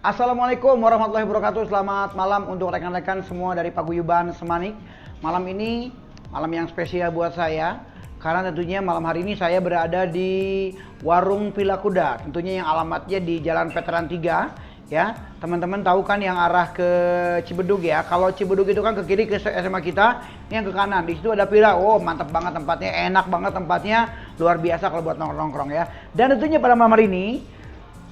Assalamualaikum warahmatullahi wabarakatuh. Selamat malam untuk rekan-rekan semua dari Paguyuban Semanik. Malam ini malam yang spesial buat saya karena tentunya malam hari ini saya berada di Warung Villa Kuda. Tentunya yang alamatnya di Jalan Veteran 3 ya. Teman-teman tahu kan yang arah ke Cibedug ya. Kalau Cibedug itu kan ke kiri ke SMA kita, ini yang ke kanan. Di situ ada villa. Oh, mantap banget tempatnya, enak banget tempatnya. Luar biasa kalau buat nongkrong-nongkrong ya. Dan tentunya pada malam hari ini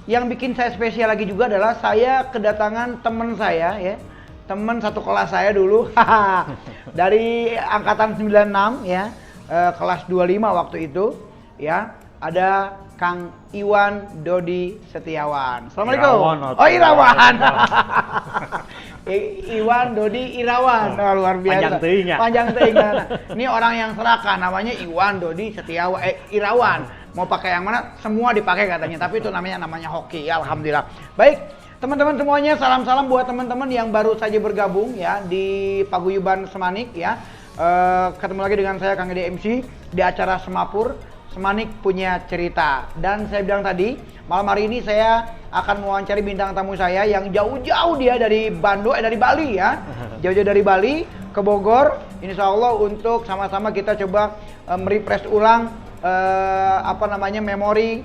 yang bikin saya spesial lagi juga adalah saya kedatangan teman saya ya. Teman satu kelas saya dulu. Dari angkatan 96 ya. Kelas 25 waktu itu ya. Ada Kang Iwan Dodi Setiawan. Assalamualaikum. Irawan. Iwan Dodi Irawan. Luar biasa. Panjang teuing. Ini orang yang serakah namanya Iwan Dodi Setiawan. Irawan. Mau pakai yang mana? Semua dipakai katanya. Tapi itu namanya hoki. Ya, alhamdulillah. Baik, teman-teman semuanya, salam-salam buat teman-teman yang baru saja bergabung ya di Paguyuban Semanik ya. Ketemu lagi dengan saya Kang Edi MC di acara Semapur. Semanik punya cerita. Dan saya bilang tadi, malam hari ini saya akan mewawancari bintang tamu saya yang jauh-jauh dia dari Bandung, dari Bali ya. Jauh-jauh dari Bali ke Bogor. Insya Allah untuk sama-sama kita coba merefresh ulang memori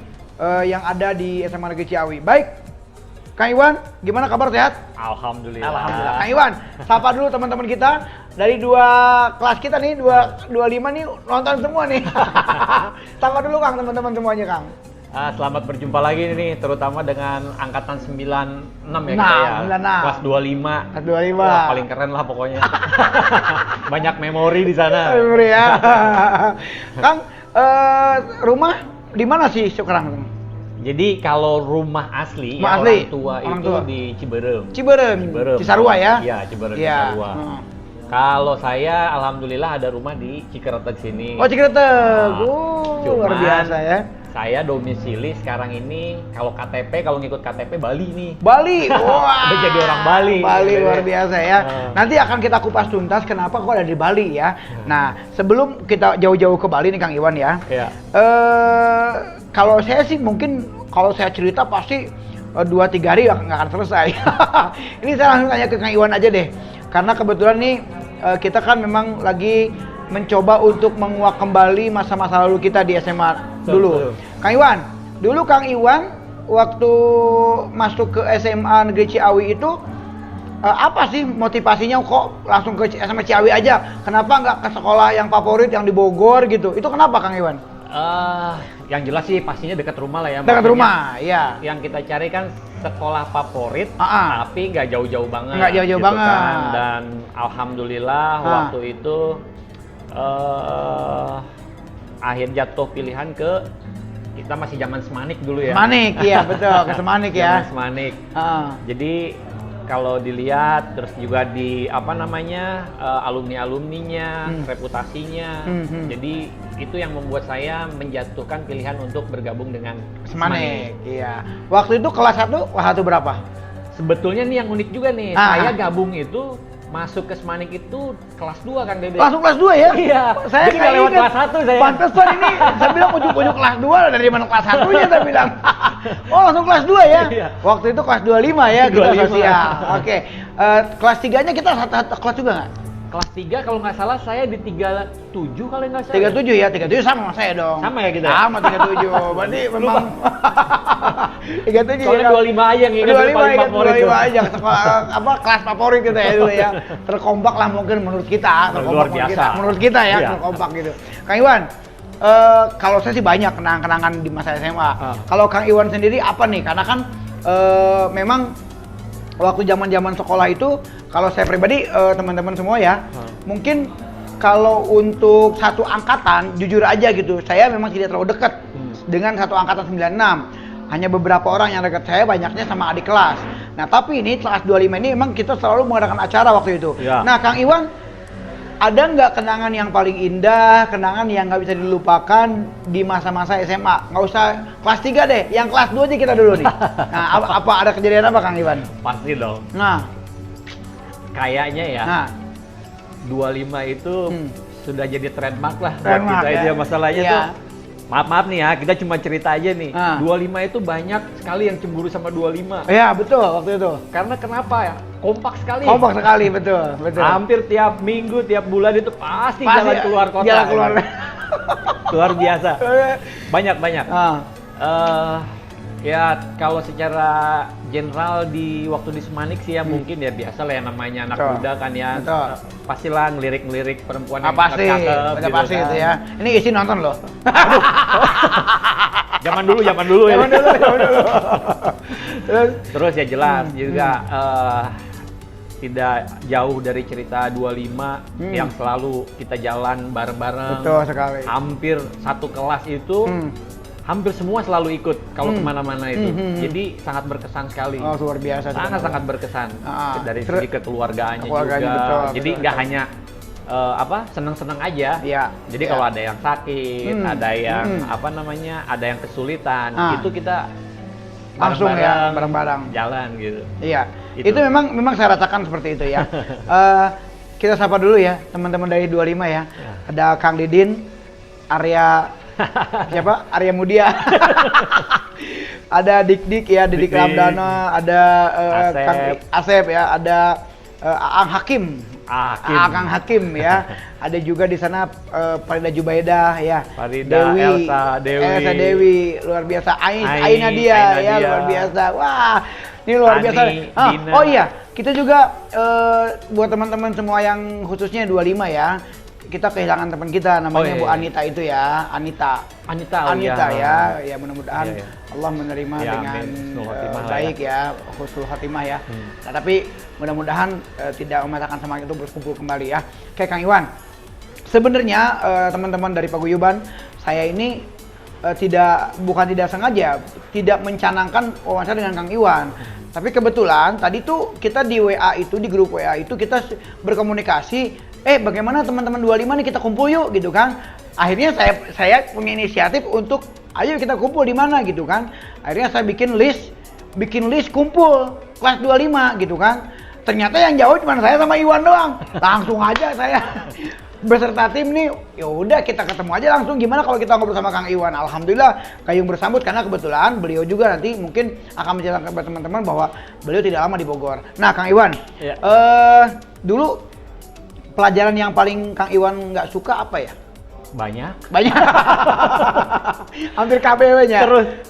yang ada di SMA Negeri Ciawi. Baik, Kang Iwan, gimana kabar, sehat? Alhamdulillah. Alhamdulillah. Kang Iwan, sapa dulu teman-teman kita dari dua kelas kita nih, 25 nih nonton semua nih. Sapa dulu Kang teman-teman semuanya Kang. Selamat berjumpa lagi nih, terutama dengan angkatan 96 ya kita ya. 96. Kelas 25. Kelas 25. Wah, paling keren lah pokoknya. Banyak memori di sana. Memori ya. Kang, rumah di mana sih sekarang? Jadi kalau rumah asli, Rumah ya, asli, orang tua orang itu tua. di Ciberem. Ciberem. Cisarua ya? Iya, Ciberem, Iya. Cisarua. Kalau saya alhamdulillah ada rumah di Cikretek sini. Oh, Cikretek. Luar Cuman, biasa ya. Saya domisili sekarang ini kalau KTP, kalau ngikut KTP Bali nih. Bali, wah. Udah jadi orang Bali. Bali luar biasa ya. Nah. Nanti akan kita kupas tuntas kenapa kok ada di Bali ya. Nah, sebelum kita jauh-jauh ke Bali nih Kang Iwan ya. Iya. Kalau saya sih mungkin kalau saya cerita pasti 2-3 hari nggak akan selesai. Ini saya langsung tanya ke Kang Iwan aja deh. Karena kebetulan nih kita kan memang lagi mencoba untuk menguak kembali masa-masa lalu kita di SMA dulu. Kang Iwan, dulu Kang Iwan waktu masuk ke SMA Negeri Ciawi itu apa sih motivasinya kok langsung ke SMA Ciawi aja? Kenapa nggak ke sekolah yang favorit yang di Bogor gitu? Itu kenapa Kang Iwan? Yang jelas sih pastinya dekat rumah lah ya. Dekat rumah, iya. Yang kita cari kan sekolah favorit, tapi nggak jauh-jauh banget. Nggak jauh-jauh gitu banget. Kan. Dan alhamdulillah waktu itu akhir jatuh pilihan ke kita masih zaman Semanik dulu ya. Semanik, iya betul, ke Semanik ya. Zaman Semanik. Jadi kalau dilihat terus juga di alumni-alumninya, reputasinya. Jadi itu yang membuat saya menjatuhkan pilihan untuk bergabung dengan Semanik. Iya. Waktu itu kelas 1 berapa? Sebetulnya nih yang unik juga nih, saya gabung itu masuk ke Semanik itu kelas 2 Kang Dede. Langsung kelas 2 ya? Iya. Saya jadi nggak lewat kelas 1 saya. Pantesan ini, saya bilang ujuk-ujuk kelas 2 dari mana kelas 1-nya saya bilang. Oh langsung kelas 2 ya? Iya. Waktu itu kelas 25 ya, kita 25. sosial. Oke. Kelas 3-nya kita satu kelas juga nggak? Kelas 3 kalau nggak salah saya di 37 kalau nggak salah. 37 ya? 37 sama sama saya dong. Sama ya kita? Sama 37. Berarti memang 37 soalnya ya. 25 aja yang ingat 25 aja kelas favorit kita ya dulu ya. Terkompak lah mungkin menurut kita, luar biasa. Menurut kita ya, iya. terkompak gitu. Kang Iwan, kalau saya sih banyak kenangan-kenangan di masa SMA. Kalau Kang Iwan sendiri apa nih? Karena kan memang waktu zaman-zaman sekolah itu kalau saya pribadi teman-teman semua ya, mungkin kalau untuk satu angkatan jujur aja gitu, saya memang tidak terlalu dekat dengan satu angkatan 96. Hanya beberapa orang yang dekat saya, banyaknya sama adik kelas. Nah, tapi ini kelas 25 ini memang kita selalu mengadakan acara waktu itu. Ya. Nah, Kang Iwan, ada nggak kenangan yang paling indah, kenangan yang nggak bisa dilupakan di masa-masa SMA? Nggak usah kelas 3 deh, yang kelas 2 aja kita dulu nih. Nah, apa ada kejadian apa Kang Iwan? Pasti dong. Nah, kayaknya ya. nah. 25 itu sudah jadi trademark lah buat Trademark, kita ya. itu ya masalahnya Iya. tuh Maaf nih ya, kita cuma cerita aja nih. Ah. 25 itu banyak sekali yang cemburu sama 25. Iya, betul waktu itu. Karena kenapa ya? Kompak sekali. Kompak sekali, betul. Hampir tiap minggu, tiap bulan itu pasti jalan keluar kota. Jalan keluar. Luar biasa. Banyak. Ya kalau secara general di waktu di Semanik sih ya mungkin ya biasa lah ya namanya anak Betul. muda kan ya. Betul. Pastilah ngelirik-ngelirik perempuan yang Pasti, cakep udah gitu pasti kan. itu ya. Ini isi nonton loh. Zaman dulu ya. Zaman dulu. Terus ya jelas juga tidak jauh dari cerita 25 yang selalu kita jalan bareng-bareng. Betul sekali. Hampir satu kelas itu hampir semua selalu ikut kalau kemana-mana itu. Jadi sangat berkesan sekali. Oh, luar biasa. Sangat berkesan dari segi kekeluargaannya juga. Betul, Jadi nggak hanya seneng-seneng aja. Iya. Jadi Iya. kalau ada yang sakit, ada yang ada yang kesulitan, itu kita langsung ya bareng-bareng jalan gitu. Iya. Gitu. Itu memang saya rasakan seperti itu ya. Kita sapa dulu ya teman-teman dari 25 ya. Ada Kang Didin, Arya siapa? Arya Mudia. Ada Dik ya, Didik Ramdana, ada Kang Asep ya, ada Aang Hakim. Kang Hakim ya. Ada juga di sana Farida Jubaidah ya. Farida, Elsa Dewi, luar biasa. Aina dia ya, luar biasa. Wah, ini luar Ani, biasa. Dina. Oh iya, kita juga buat teman-teman semua yang khususnya 25 ya. Kita kehilangan teman kita namanya Bu Anita itu ya, Anita ya, ya mudah-mudahan Allah menerima ya, dengan baik ya, husnul khatimah ya. Nah, tapi mudah-mudahan tidak mematahkan semangat itu berkumpul kembali ya. Oke Kang Iwan, sebenarnya teman-teman dari Paguyuban, saya ini bukan tidak sengaja tidak mencanangkan wawancara dengan Kang Iwan. Tapi kebetulan tadi tuh kita di WA itu, di grup WA itu kita berkomunikasi, bagaimana teman-teman 25 nih kita kumpul yuk gitu kan. Akhirnya saya punya inisiatif untuk ayo kita kumpul di mana gitu kan. Akhirnya saya bikin list kumpul kelas 25 gitu kan. Ternyata yang jauh cuma saya sama Iwan doang. Langsung aja saya beserta tim nih, ya udah kita ketemu aja langsung. Gimana kalau kita ngobrol sama Kang Iwan? Alhamdulillah kayung bersambut karena kebetulan beliau juga nanti mungkin akan menjelaskan kepada teman-teman bahwa beliau tidak lama di Bogor. Nah Kang Iwan, dulu pelajaran yang paling Kang Iwan nggak suka apa ya? Banyak. Hampir KBW-nya.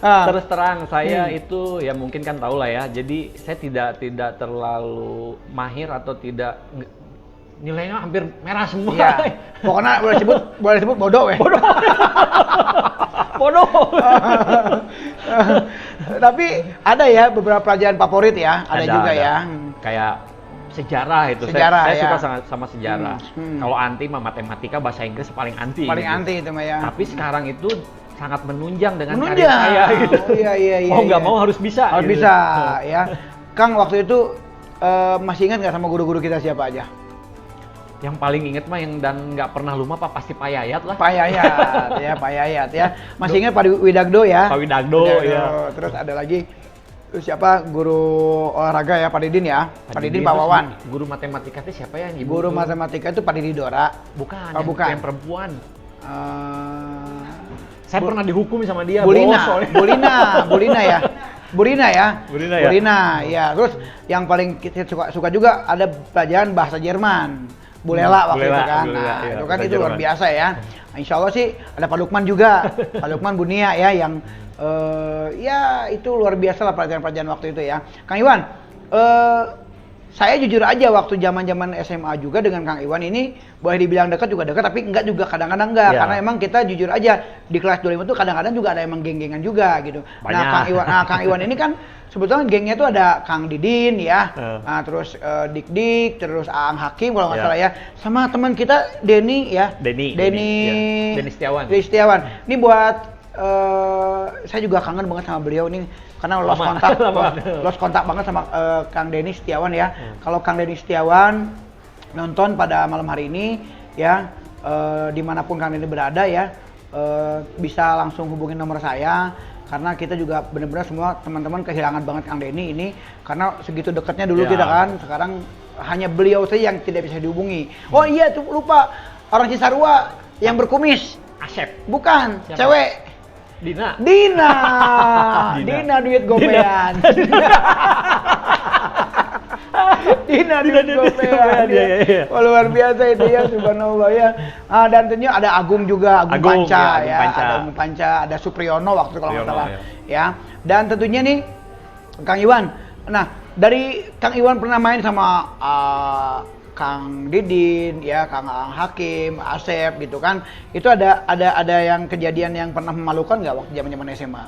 Terus terang saya itu ya mungkin kan tahu lah ya. Jadi saya tidak terlalu mahir atau tidak nilainya hampir merah semua. Iya. Pokoknya boleh disebut bodoh ya. Bodoh. Tapi ada ya beberapa pelajaran favorit ya, ada juga ya. Kayak sejarah itu. Saya suka sama sejarah. Kalau anti mah matematika, bahasa Inggris paling anti. Paling gitu. anti itu mah ya. Tapi sekarang itu sangat menunjang dengan karir saya gitu. Oh, iya. Mau nggak mau harus bisa. Harus gitu. bisa ya. Kang waktu itu masih ingat nggak sama guru-guru kita siapa aja? Yang paling inget mah dan nggak pernah lupa pasti Pak Yayat lah. Pak Yayat ya. Masih ingat Pak Widagdo ya? Pak Widagdo ya. Terus ada lagi siapa guru olahraga ya, Pak Didin ya? Pak Didin Pak Wawan. Guru matematika itu siapa ya? Guru matematika itu Pak Didi Dora. Bukan. Bukan. Yang perempuan. Saya pernah dihukum sama dia. Bulina ya. Burina ya. Terus yang paling kita suka juga ada pelajaran bahasa Jerman. Bulela waktu itu kan. Nah, itu kan itu luar biasa ya. Insya Allah sih ada Pak Lukman juga. Pak Lukman Bunia ya yang ya itu luar biasa lah pelajaran-pelajaran waktu itu ya. Kang Iwan, saya jujur aja waktu zaman-zaman SMA juga dengan Kang Iwan ini boleh dibilang dekat juga dekat, tapi enggak juga kadang-kadang enggak. Karena emang kita jujur aja di kelas 25 itu kadang-kadang juga ada emang geng-gengan juga gitu. Banyak. Nah Kang Iwan ini kan sebetulnya gengnya itu ada Kang Didin ya, nah, terus Dik, terus Aang Hakim kalau nggak salah ya, sama teman kita Denny ya. Denny Setiawan. Ini buat saya juga kangen banget sama beliau nih karena lost kontak banget sama Kang Denny Setiawan ya. Kalau Kang Denny Setiawan nonton pada malam hari ini ya, dimanapun Kang Denny berada ya, bisa langsung hubungin nomor saya. Karena kita juga benar-benar semua teman-teman kehilangan banget Kang Denny ini karena segitu dekatnya dulu kita kan, sekarang hanya beliau saja yang tidak bisa dihubungi. Oh iya tuh lupa, orang Cisarua yang berkumis. Asep. Bukan, siapa? cewek. Dina. Dina. Dina duit gopean. Dina duit gopean. Iya. Wah, luar biasa itu ya, subhanallah ya. Dan tentunya ada Agung juga, Agung Panca ya, ya. Panca. Ada Agung Panca, ada Supriyono waktu kalau nggak Supriyono, salah. Ya. Dan tentunya nih Kang Iwan. Nah, dari Kang Iwan pernah main sama Kang Didin, ya, Kang Hakim, Asep gitu kan. Itu ada yang kejadian yang pernah memalukan nggak waktu zaman-zaman SMA?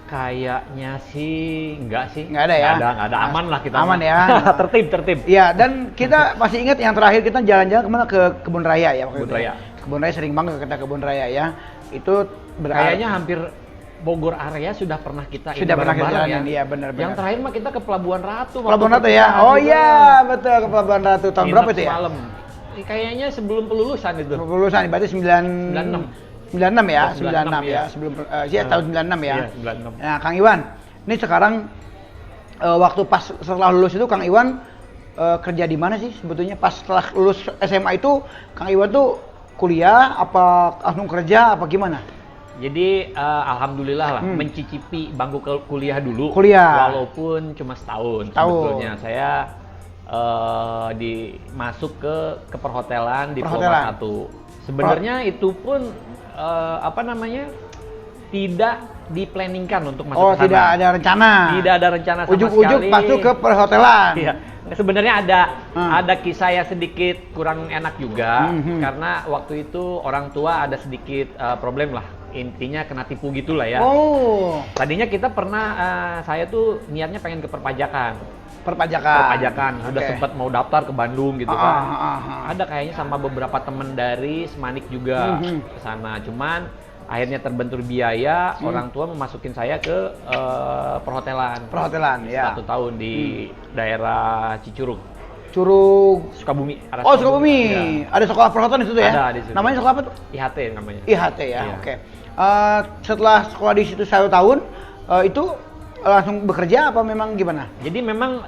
Kayaknya sih enggak sih. Nggak ada ya? Nggak ada, aman lah kita. Aman mah. ya. tertib. Iya, dan kita masih ingat yang terakhir kita jalan-jalan kemana, ke Kebun Raya ya waktu Kebun itu. Raya. Kebun Raya sering banget kita Kebun Raya ya. Itu Kayaknya hampir Bogor area sudah pernah kita sudah pernah kita bareng-bareng jalanin, iya benar-benar. Yang terakhir mah kita ke Pelabuhan Ratu. Pelabuhan Ratu ya. Oh iya, betul, ke Pelabuhan Ratu. Tahun berapa itu ya? Malam. Kayaknya sebelum pelulusan itu. Lulusan berarti 96 ya, 96 ya. Sebelum tahun 96 ya. Iya, 96. Nah, Kang Iwan, ini sekarang waktu pas setelah lulus itu Kang Iwan kerja di mana sih sebetulnya? Pas setelah lulus SMA itu Kang Iwan tuh kuliah apa langsung kerja apa gimana? Jadi alhamdulillah lah mencicipi bangku kuliah dulu. Kuliah. Walaupun cuma setahun. Sebetulnya saya masuk ke perhotelan di Pelabuhan Ratu. Sebenarnya itu pun tidak diplanningkan untuk masuk ke sana. Tidak ada rencana. Tidak ada rencana sama Ujuk-ujuk sekali. masuk ke perhotelan. Iya. Sebenarnya ada kisah yang sedikit kurang enak juga karena waktu itu orang tua ada sedikit problem lah. Intinya kena tipu gitulah ya. Oh. Tadinya kita pernah saya tuh niatnya pengen ke perpajakan. Udah sempat mau daftar ke Bandung gitu kan. Ada kayaknya sama beberapa temen dari Semanik juga ke sana. Cuman akhirnya terbentur biaya, orang tua memasukin saya ke perhotelan. Perhotelan, ya. 1 tahun di daerah Cicurug. Sukabumi. Sukabumi. Ya. Ada sekolah perhotelan di situ ya? Ada di situ. Namanya sekolah apa tuh? IHT namanya. IHT ya, Iya. oke. Setelah sekolah di situ 1 tahun, itu langsung bekerja apa memang gimana? Jadi memang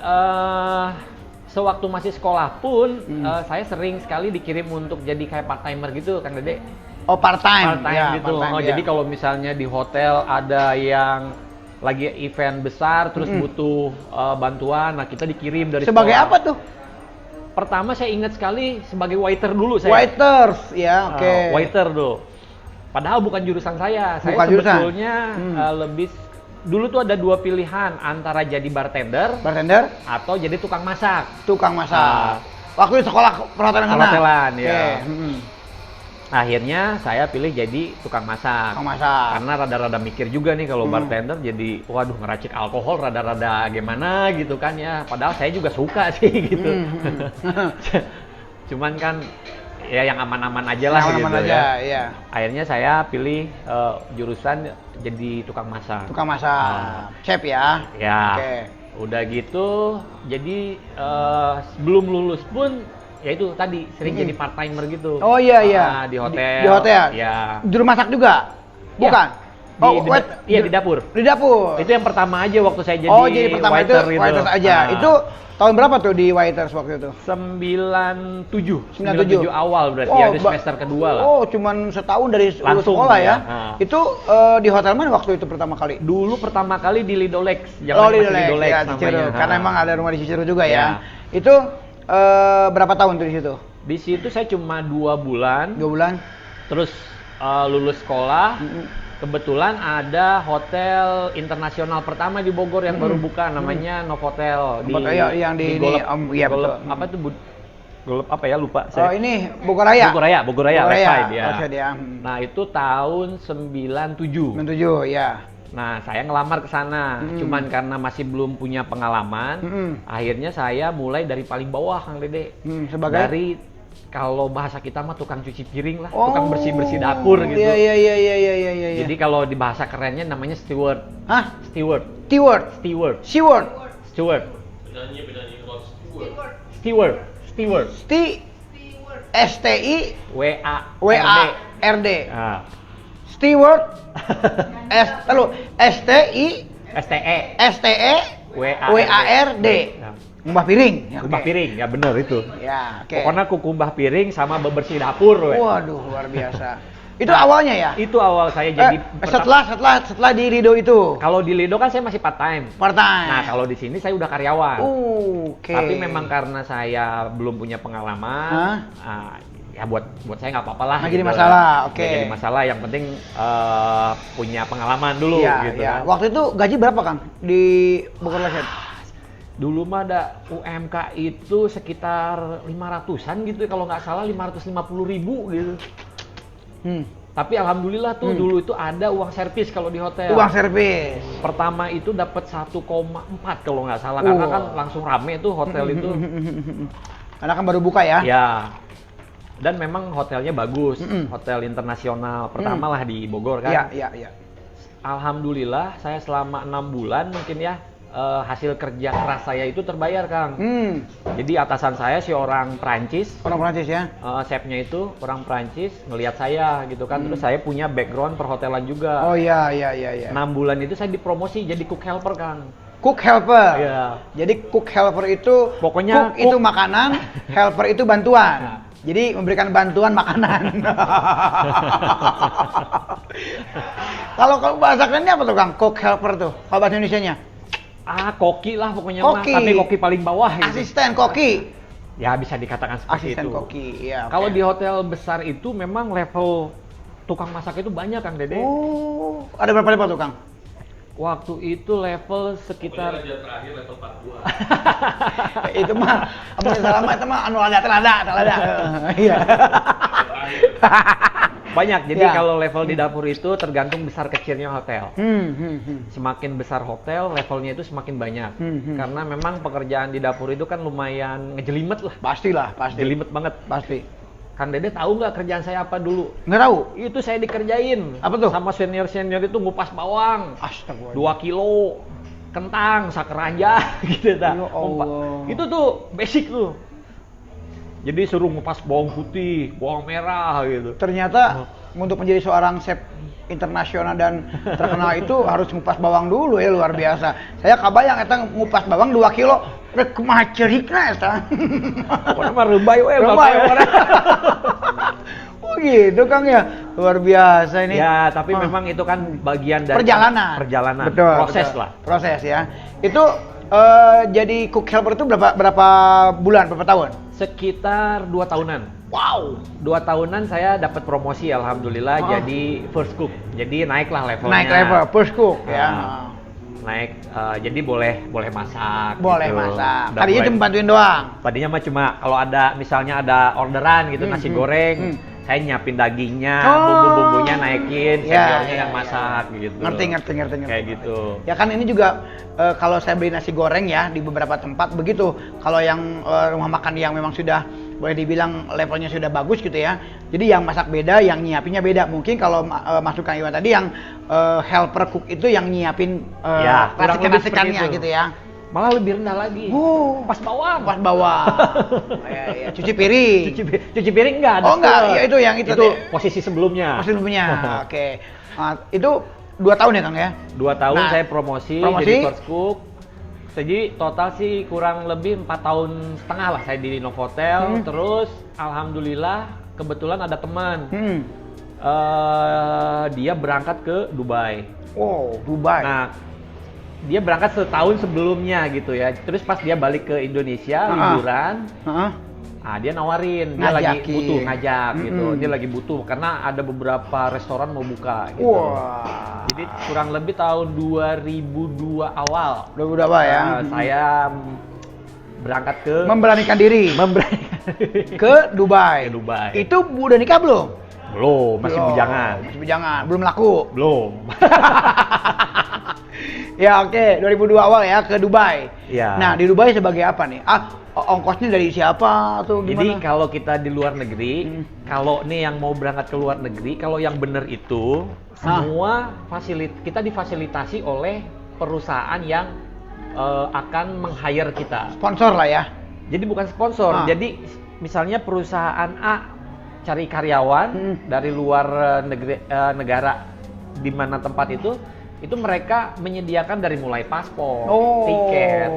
sewaktu masih sekolah pun saya sering sekali dikirim untuk jadi kayak part timer gitu, Kang Dede. Oh, part-time Ya, gitu. part-time, ya. Jadi kalau misalnya di hotel ada yang lagi event besar terus butuh bantuan, nah kita dikirim dari sebagai sekolah. apa tuh? Pertama saya ingat sekali sebagai waiter dulu saya. Waiters, ya, oke. Waiter dulu. Padahal bukan jurusan saya. Saya Bukan jurusan. sebetulnya lebih dulu tuh ada 2 pilihan antara jadi bartender atau jadi tukang masak. Waktu di sekolah perhotelan sana. Perhotelan, ya. Oke. Akhirnya saya pilih jadi tukang masak. Karena rada-rada mikir juga nih kalau bartender jadi waduh ngeracik alkohol rada-rada gimana gitu kan ya. Padahal saya juga suka sih gitu. Cuman kan ya yang aman-aman aja lah gitu ya. Iya. Akhirnya saya pilih jurusan jadi tukang masak. Chef ya. Ya. Oke. Udah gitu jadi sebelum lulus pun ya itu tadi sering jadi part timer gitu. Oh iya. Di hotel. Di hotel. Ya. Juru masak juga? Bukan. Di dapur. Di dapur. Itu yang pertama aja waktu saya jadi jadi pertama waiter itu waiters aja. Itu tahun berapa tuh di waiters waktu itu? 97 awal berarti ya, di semester kedua lah. Oh, cuman setahun dari lulus sekolah ya. Itu di hotel mana waktu itu pertama kali? Dulu pertama kali di Lidolex. Lidolex ya, Ciceruk. Karena emang ada rumah di Ciceruk juga ya. Itu berapa tahun tuh di situ? Di situ saya cuma 2 bulan. 2 bulan. Terus lulus sekolah. Kebetulan ada hotel internasional pertama di Bogor yang baru buka, namanya Novotel di yang di Golep, ini, Golep apa tuh Golep apa ya lupa saya. Ini Bogor Raya. Bogor Raya, Westside ya. Ya. Nah, itu tahun 97. 97 ya. Nah, saya ngelamar ke sana. Cuman karena masih belum punya pengalaman, akhirnya saya mulai dari paling bawah, Kang Dede. Sebagai dari kalau bahasa kita mah tukang cuci piring lah, tukang bersih-bersih dapur gitu. Iya. Jadi kalau di bahasa kerennya namanya steward. Hah? Steward. Steward. STI WARD. Nah. Steward. STI STE WARD. Ngumbah piring. Ngumbah piring, ya bener itu. Ya, oke. Pokoknya kuku ngumbah piring sama bebersih dapur. Waduh, luar biasa. Itu awalnya ya? Itu awal saya jadi setelah di Lido itu. Kalau di Lido kan saya masih part time. Part time. Nah, kalau di sini saya udah karyawan. Oke. Tapi memang karena saya belum punya pengalaman, ya buat saya nggak apa-apa lah. Nggak jadi masalah, oke. Nggak jadi masalah, yang penting punya pengalaman dulu gitu kan. Waktu itu gaji berapa Kang di Bogor Last Head? Dulu mah ada UMK itu sekitar 500-an gitu ya, kalau nggak salah 550.000 gitu. Tapi alhamdulillah tuh dulu itu ada uang servis kalau di hotel. Uang servis. Pertama itu dapat 1,4 kalau nggak salah, karena kan langsung rame tuh hotel itu. Karena kan baru buka ya? Ya. Dan memang hotelnya bagus, hotel internasional pertama lah di Bogor kan. Iya. Alhamdulillah saya selama 6 bulan mungkin ya, hasil kerja keras saya itu terbayar, Kang. Jadi atasan saya si orang Prancis. Orang Prancis ya? Chefnya itu orang Prancis ngelihat saya gitu kan, terus saya punya background perhotelan juga. Oh iya. 6 bulan itu saya dipromosi jadi cook helper, Kang. Cook helper? Iya. Jadi cook helper itu, pokoknya cook itu makanan, helper itu bantuan. Jadi memberikan bantuan makanan. Kalau bahasa kerennya apa tuh Kang? Cook helper tuh, kalau bahasa Indonesianya? Koki lah pokoknya koki. Tapi koki paling bawah gitu. Asisten koki. Ya bisa dikatakan seperti Asisten itu. koki, ya. Okay. Kalau di hotel besar itu memang level tukang masak itu banyak, Kang Dede. Oh, ada berapa level tuh Kang? Waktu itu level sekitar terakhir level 42. Itu mah, amun salah itu mah anu telada. Iya. Banyak. Jadi kalau level di dapur itu tergantung besar kecilnya hotel. Semakin besar hotel, levelnya itu semakin banyak. Karena memang pekerjaan di dapur itu kan lumayan ngejelimet lah. Pasti. Jelimet banget. Pasti. Kang Dede tahu nggak kerjaan saya apa dulu? Nggak tahu. Itu saya dikerjain. Apa tuh? Sama senior itu ngupas bawang. Astagfirullah. 2 kilo. Kentang, sakeranja gitu dah. Itu tuh basic tuh. Jadi suruh ngupas bawang putih, bawang merah gitu. Ternyata untuk menjadi seorang chef internasional dan terkenal itu harus ngupas bawang dulu ya, luar biasa. Saya kabayang eta ngupas bawang 2 kilo, rek kumaha ceurikna eta. Pokoknya mah reubay we. Oh gitu Kang ya, luar biasa ini. Ya, tapi memang itu kan bagian dari perjalanan. Betul, proses betul. lah. Proses ya. Itu jadi cook helper itu berapa bulan, berapa tahun? Sekitar 2 tahunan. Wow. 2 tahunan saya dapat promosi alhamdulillah jadi first cook. Jadi naiklah levelnya. Naik level first cook ya. Naik jadi boleh masak. Boleh gitu. masak. Tadinya cuma bantuin doang. Tadinya mah cuma kalau ada misalnya ada orderan gitu nasi goreng, saya nyiapin dagingnya, bumbu-bumbunya naikin, seniornya yang masak gitu. Ngerti. Kayak gitu. Ya kan ini juga kalau saya beli nasi goreng ya di beberapa tempat begitu. Kalau yang rumah makan yang memang sudah boleh dibilang levelnya sudah bagus gitu ya. Jadi yang masak beda, yang nyiapinnya beda. Mungkin kalau masukan Iwan tadi yang helper cook itu yang nyiapin racikan-racikannya gitu ya. Malah lebih rendah lagi. Pas bawang. Ya. Cuci piring. Cuci piring enggak ada. Oh enggak, ya itu yang itu. Itu posisi sebelumnya. Oke. Nah, itu 2 tahun ya Kang ya? 2 tahun saya promosi jadi first cook. Jadi total sih kurang lebih 4 tahun setengah lah saya di Novotel. Terus alhamdulillah kebetulan ada teman. Dia berangkat ke Dubai. Oh, Dubai. Nah, dia berangkat setahun sebelumnya gitu ya. Terus pas dia balik ke Indonesia liburan, dia nawarin, dia lagi butuh ngajak gitu. Dia lagi butuh karena ada beberapa restoran mau buka gitu. Jadi kurang lebih tahun 2002 awal. 2002 awal ya. Saya berangkat ke memberanikan diri ke Dubai. Itu udah nikah belum? Belum, masih bujangan. Belum laku. Belum. Ya oke, 2002 awal ya ke Dubai. Ya. Nah di Dubai sebagai apa nih? Ongkosnya dari siapa atau gimana? Jadi kalau kita di luar negeri, kalau nih yang mau berangkat ke luar negeri, kalau yang bener itu semua kita difasilitasi oleh perusahaan yang akan meng-hire kita. Sponsor lah ya. Jadi bukan sponsor. Jadi misalnya perusahaan A cari karyawan dari luar negara di mana tempat itu mereka menyediakan dari mulai paspor, tiket,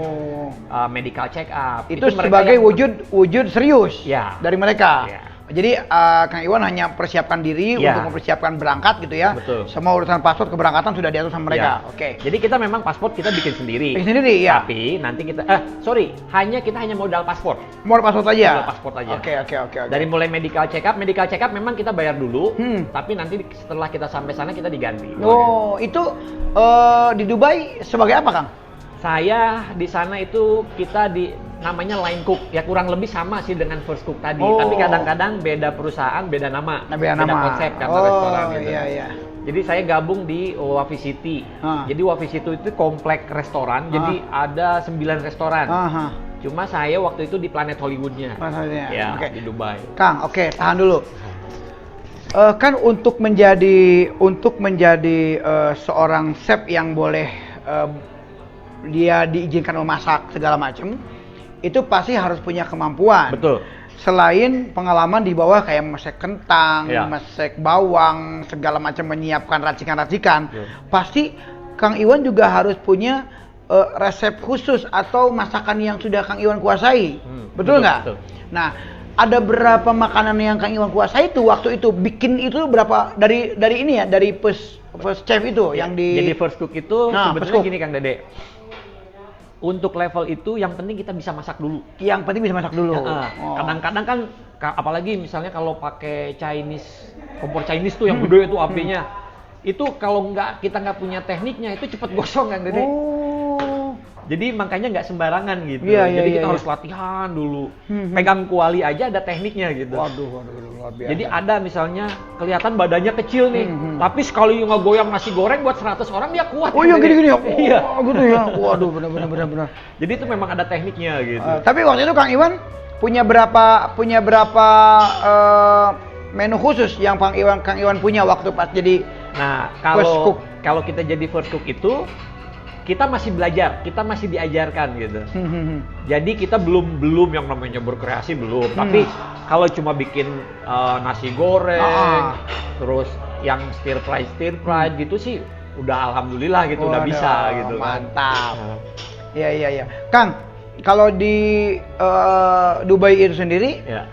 medical check up. Itu sebagai wujud serius dari mereka. Jadi Kang Iwan hanya persiapkan diri Ya. untuk mempersiapkan berangkat gitu ya. Betul. Semua urusan paspor keberangkatan sudah diatur sama mereka. Ya. Oke. Jadi kita memang paspor kita bikin sendiri. Bikin sendiri ya. Tapi nanti kita kita hanya modal paspor. Mau paspor aja. Modal paspor aja. Oke. Dari mulai medical check up memang kita bayar dulu, tapi nanti setelah kita sampai sana kita diganti. Oh, itu di Dubai sebagai apa, Kang? Saya di sana itu namanya line cook, ya kurang lebih sama sih dengan first cook tadi, Oh. tapi kadang-kadang beda perusahaan, beda nama, Beda nama. konsep karena restoran gitu. Iya. Jadi saya gabung di Wafi City. Jadi Wafi City itu komplek restoran, jadi ada 9 restoran. Cuma saya waktu itu di Planet Hollywoodnya. Ya, Oke. di Dubai. Kang, oke, tahan dulu. Kan untuk menjadi seorang chef yang boleh dia diizinkan memasak segala macam, itu pasti harus punya kemampuan. Betul. Selain pengalaman di bawah kayak masak kentang, Ya. masak bawang, segala macam menyiapkan racikan-racikan, Ya. pasti Kang Iwan juga harus punya resep khusus atau masakan yang sudah Kang Iwan kuasai. Betul nggak? Betul. Nah, ada berapa makanan yang Kang Iwan kuasai itu waktu itu bikin itu berapa dari ini ya, dari first chef itu yang di. Jadi first cook itu Nah, first sebetulnya cook. gini Kang Dede. Untuk level itu yang penting kita bisa masak dulu. Yang penting bisa masak dulu. Ya, kadang-kadang kan apalagi misalnya kalau pakai kompor Chinese tuh yang gede itu apinya. Itu kalau kita nggak punya tekniknya itu cepet gosong Kang Dede. Oh. Jadi makanya nggak sembarangan gitu. Iya, Jadi kita iya. harus latihan dulu. Pegang kuali aja ada tekniknya gitu. Waduh, luar biasa. Jadi ada misalnya kelihatan badannya kecil nih, tapi sekali ngegoyang nasi goreng buat 100 orang dia kuat. Oh iya gini-gini ya? Iya. Oh, gitu ya? Waduh, benar. Jadi itu memang ada tekniknya gitu. Tapi waktu itu Kang Iwan punya berapa menu khusus yang Kang Iwan punya waktu pas jadi Nah, first cook? kalau kita jadi first cook itu kita masih belajar, kita masih diajarkan gitu. Jadi kita belum yang namanya berkreasi belum. Tapi kalau cuma bikin nasi goreng, terus yang stir fry gitu sih udah alhamdulillah gitu, udah bisa gitu. Mantap. Iya. Kang, kalau di Dubai itu sendiri Ya.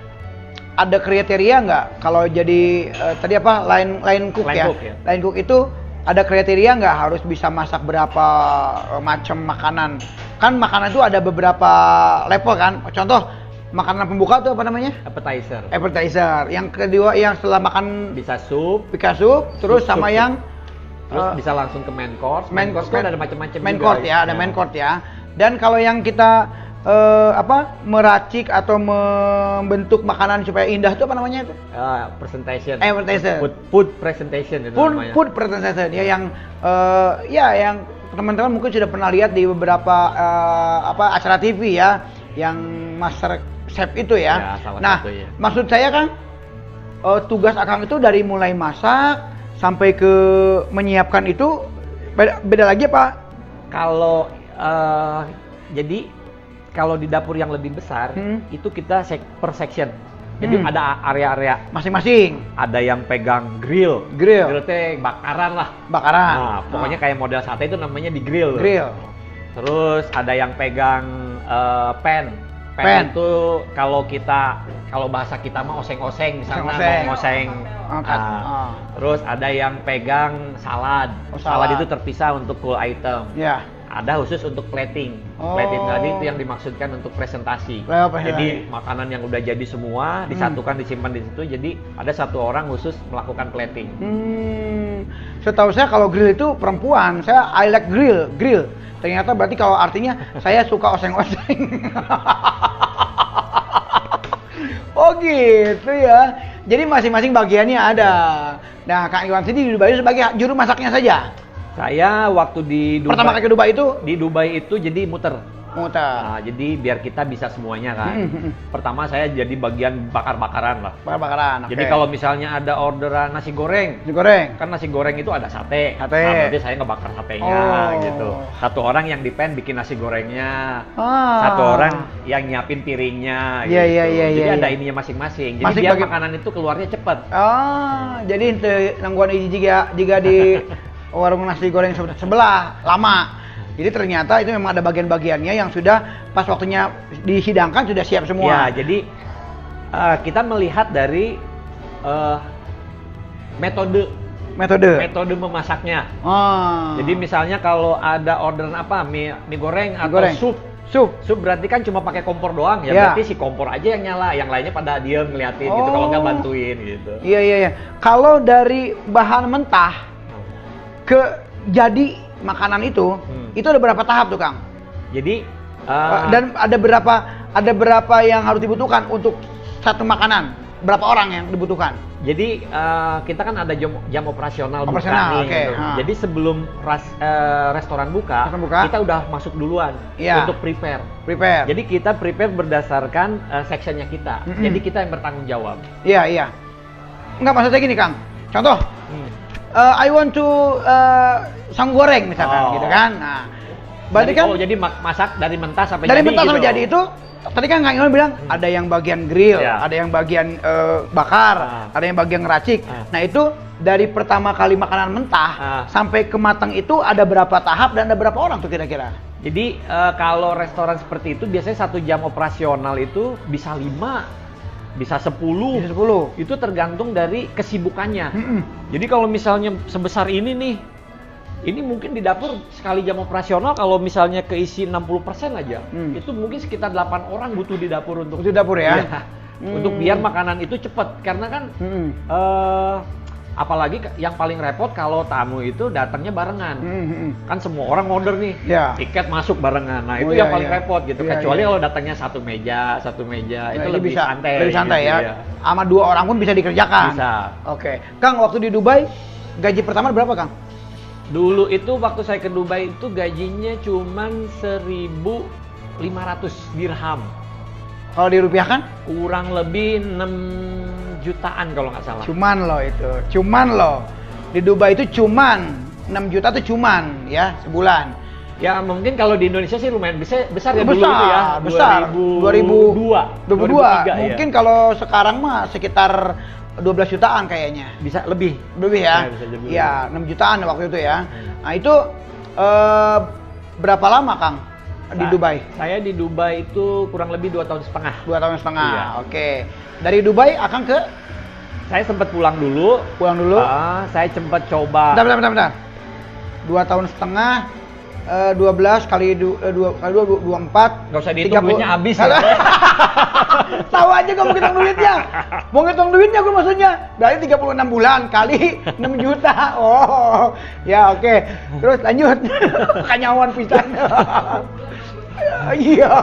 ada kriteria nggak kalau jadi tadi apa line cook Line ya? cook, ya. Line cook itu ada kriteria nggak harus bisa masak berapa macam makanan? Kan makanan itu ada beberapa level kan. Contoh makanan pembuka tuh apa namanya? Appetizer. Appetizer. Yang kedua yang setelah makan Bisa sup, sup, terus Sup, sama sup. yang terus bisa langsung ke main course. main course kan ada macam-macam main juga. course ya, ada main course ya. Dan kalau yang kita meracik atau membentuk makanan supaya indah itu apa namanya itu? Presentation. Appetizer. Food presentation itu namanya. Food presentation ya yang yang teman-teman mungkin sudah pernah lihat di beberapa acara TV ya, yang master chef itu ya. Ya, salah Nah, satunya. maksud saya kan tugas Akang itu dari mulai masak sampai ke menyiapkan itu beda lagi apa? Kalau jadi kalau di dapur yang lebih besar itu kita per section. Jadi ada area-area. Masing-masing. Ada yang pegang grill. Grill. Teh bakaran lah. Bakaran. Nah, pokoknya kayak model sate itu namanya di grill. Grill. Terus ada yang pegang pan. Pan itu kalau bahasa kita mah oseng-oseng misalnya Oseng-oseng. mau ngoseng. Terus ada yang pegang salad. Oh, Salad salad. itu terpisah untuk cool item. Ya. Ada khusus untuk plating. Oh. Plating tadi itu yang dimaksudkan untuk presentasi. Oh, presentasi. Jadi makanan yang udah jadi semua disatukan disimpan di situ. Jadi ada satu orang khusus melakukan plating. Setahu saya kalau grill itu perempuan. Saya I like grill. Ternyata berarti kalau artinya saya suka oseng-oseng. Oh gitu ya. Jadi masing-masing bagiannya ada. Nah, Kang Iwan sendiri di Dubai sebagai juru masaknya saja. Saya waktu di Dubai, Pertama kali ke Dubai itu di Dubai itu jadi muter. muter. Nah, jadi biar kita bisa semuanya kan. Pertama saya jadi bagian bakar-bakaran lah. Bakar-bakaran. Jadi kalau misalnya ada orderan nasi goreng, digoreng. kan nasi goreng itu ada sate. Sate. Nah, berarti saya ngebakar satenya Oh. gitu. Satu orang yang di pan bikin nasi gorengnya. Ah. Satu orang yang nyiapin piringnya Iya, gitu. iya, iya, Jadi iya, ada iya. ininya masing-masing. Jadi Masing biar bagi- makanan itu keluarnya cepat. Jadi ente nangguan jika di warung nasi goreng sebelah lama. Jadi ternyata itu memang ada bagian-bagiannya yang sudah pas waktunya disidangkan sudah siap semua. Ya, jadi Kita melihat dari metode memasaknya. Jadi misalnya kalau ada orderan apa, mie goreng atau sup berarti kan cuma pakai kompor doang ya, berarti si kompor aja yang nyala, yang lainnya pada diem ngeliatin gitu, kalau nggak bantuin gitu. Iya. Kalau dari bahan mentah ke jadi makanan itu ada berapa tahap tuh Kang? Jadi dan ada berapa yang harus dibutuhkan untuk satu makanan? Berapa orang yang dibutuhkan? Jadi kita kan ada jam operasional buka nih. Okay. Gitu. Jadi sebelum restoran buka, kita udah masuk duluan untuk prepare. Jadi kita prepare berdasarkan sectionnya kita. Jadi kita yang bertanggung jawab. Iya. Enggak, maksudnya gini Kang. Contoh, I want to sang goreng misalkan, gitu kan. Nah, berarti kan. Jadi masak dari mentah sampai jadi. Dari mentah gitu. sampai jadi itu. Tadi kan Kang Iwan bilang ada yang bagian grill, ada yang bagian bakar, ada yang bagian ngeracik. Nah itu dari pertama kali makanan mentah sampai ke matang itu ada berapa tahap dan ada berapa orang tuh kira-kira? Jadi kalau restoran seperti itu biasanya 1 jam operasional itu bisa 5, bisa 10. Itu tergantung dari kesibukannya. Jadi kalau misalnya sebesar ini nih, ini mungkin di dapur sekali jam operasional kalau misalnya keisi 60% aja, itu mungkin sekitar 8 orang butuh di dapur untuk di dapur ya. Untuk biar makanan itu cepat, karena kan apalagi yang paling repot kalau tamu itu datangnya barengan. Kan semua orang order nih, tiket masuk barengan. Nah itu yang paling repot gitu. Kecuali kalau datangnya satu meja itu lebih bisa, santai. Lebih santai gitu, ya. Sama 2 orang pun bisa dikerjakan. Bisa. Oke. Kang, waktu di Dubai gaji pertama berapa Kang? Dulu itu waktu saya ke Dubai itu gajinya cuman 1.500 dirham. Kalau dirupiahkan? Kurang lebih 6 jutaan kalau nggak salah. Cuman loh. Di Dubai itu cuman 6 juta tuh cuman ya sebulan. Ya mungkin kalau di Indonesia sih lumayan besar ya dulu itu ya. Besar. 2002. Mungkin ya. Kalau sekarang mah sekitar 12 jutaan kayaknya. Bisa lebih ya? Iya, 6 jutaan waktu itu ya. Nah itu berapa lama Kang di Dubai? Saya di Dubai itu kurang lebih 2,5 tahun. 2,5 tahun. Iya. Oke. Dari Dubai Akang ke? Saya sempat pulang dulu. Saya sempat coba. Bentar. 2,5 tahun. 12 kali 24. Nggak usah dihitung, duitnya habis ya. Tahu aja gue mau ngitung duitnya. Mau ngitung duitnya gue maksudnya. Berarti 36 bulan kali 6 juta. Oh, ya oke. Terus lanjut. Kanyawan pisan. Iya.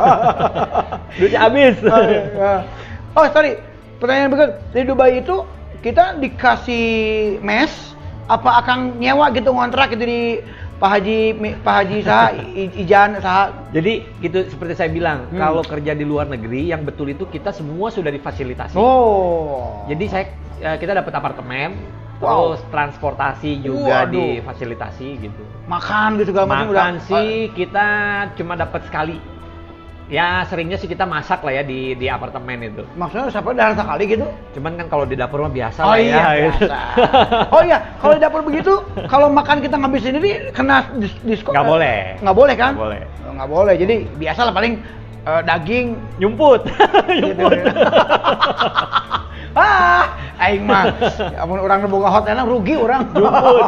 Duitnya habis. Oh, sorry. Pertanyaan berikut. Di Dubai itu kita dikasih mes apa Akang nyewa gitu, ngontrak gitu di Pak Haji saha, Ijan saha. Jadi gitu seperti saya bilang, kalau kerja di luar negeri yang betul itu kita semua sudah difasilitasi. Jadi kita dapat apartemen, terus transportasi juga difasilitasi gitu. Makan gitu segala macam udah. Makan sih kita cuma dapat sekali. Ya seringnya sih kita masak lah ya di apartemen itu. Maksudnya siapa dalam sekali gitu? Cuman kan kalau di dapur mah biasa lah ya. Biasa. Oh iya, kalau di dapur begitu, kalau makan kita ngambil sendiri kena diskon. Nggak boleh. Nggak boleh kan? Nggak boleh. Nggak boleh. Jadi biasa lah paling daging nyumput. Gitu. Aing mah. Ya ampun, orang boga hotel rugi orang. Nyumput.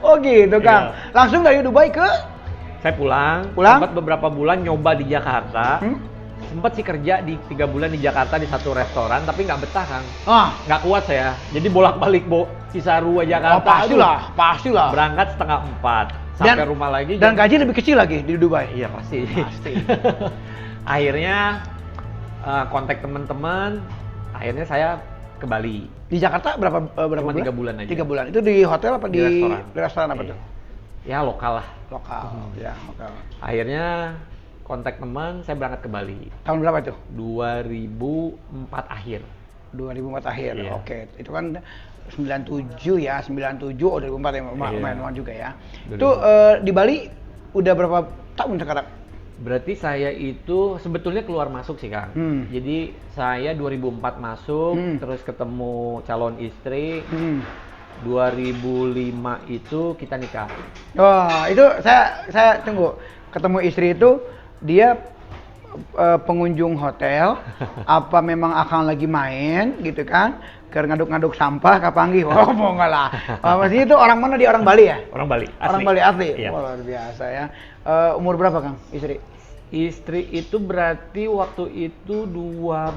Oh gitu Kang. Iya. Langsung dari Dubai ke? Saya pulang, sempat beberapa bulan nyoba di Jakarta. Sempat sih kerja di 3 bulan di Jakarta di satu restoran, tapi nggak betah Kang. Nggak kuat saya. Jadi bolak-balik Cisarua Jakarta. Pastilah. Berangkat 3:30 sampai rumah lagi. Dan gaji lebih kecil lagi di Dubai. Iya pasti. Akhirnya kontak teman-teman. Akhirnya saya ke Bali. Di Jakarta berapa Cuma bulan? 3 bulan aja. 3 bulan. Itu di hotel apa di restoran apa tuh? Ya lokal lah. Lokal. Akhirnya kontak teman, saya berangkat ke Bali. Tahun berapa itu? 2004 akhir. 2004 akhir. Iya. Oke. Itu kan 97 ya, 97 2004 ya, lumayan juga ya. 2004. Itu di Bali udah berapa tahun sekarang? Berarti saya itu sebetulnya keluar masuk sih Kang. Jadi saya 2004 masuk, terus ketemu calon istri. 2005 itu kita nikah. Oh, itu saya tunggu. Ketemu istri itu dia pengunjung hotel, apa memang akan lagi main gitu kan? Ke ngaduk-ngaduk sampah kapanggih. Oh, mau enggak lah. Maksudnya itu orang mana, dia orang Bali ya? Orang Bali, asli. Orang Bali asli. Iya. Wah, luar biasa ya. Umur berapa Kang istri? Istri itu berarti waktu itu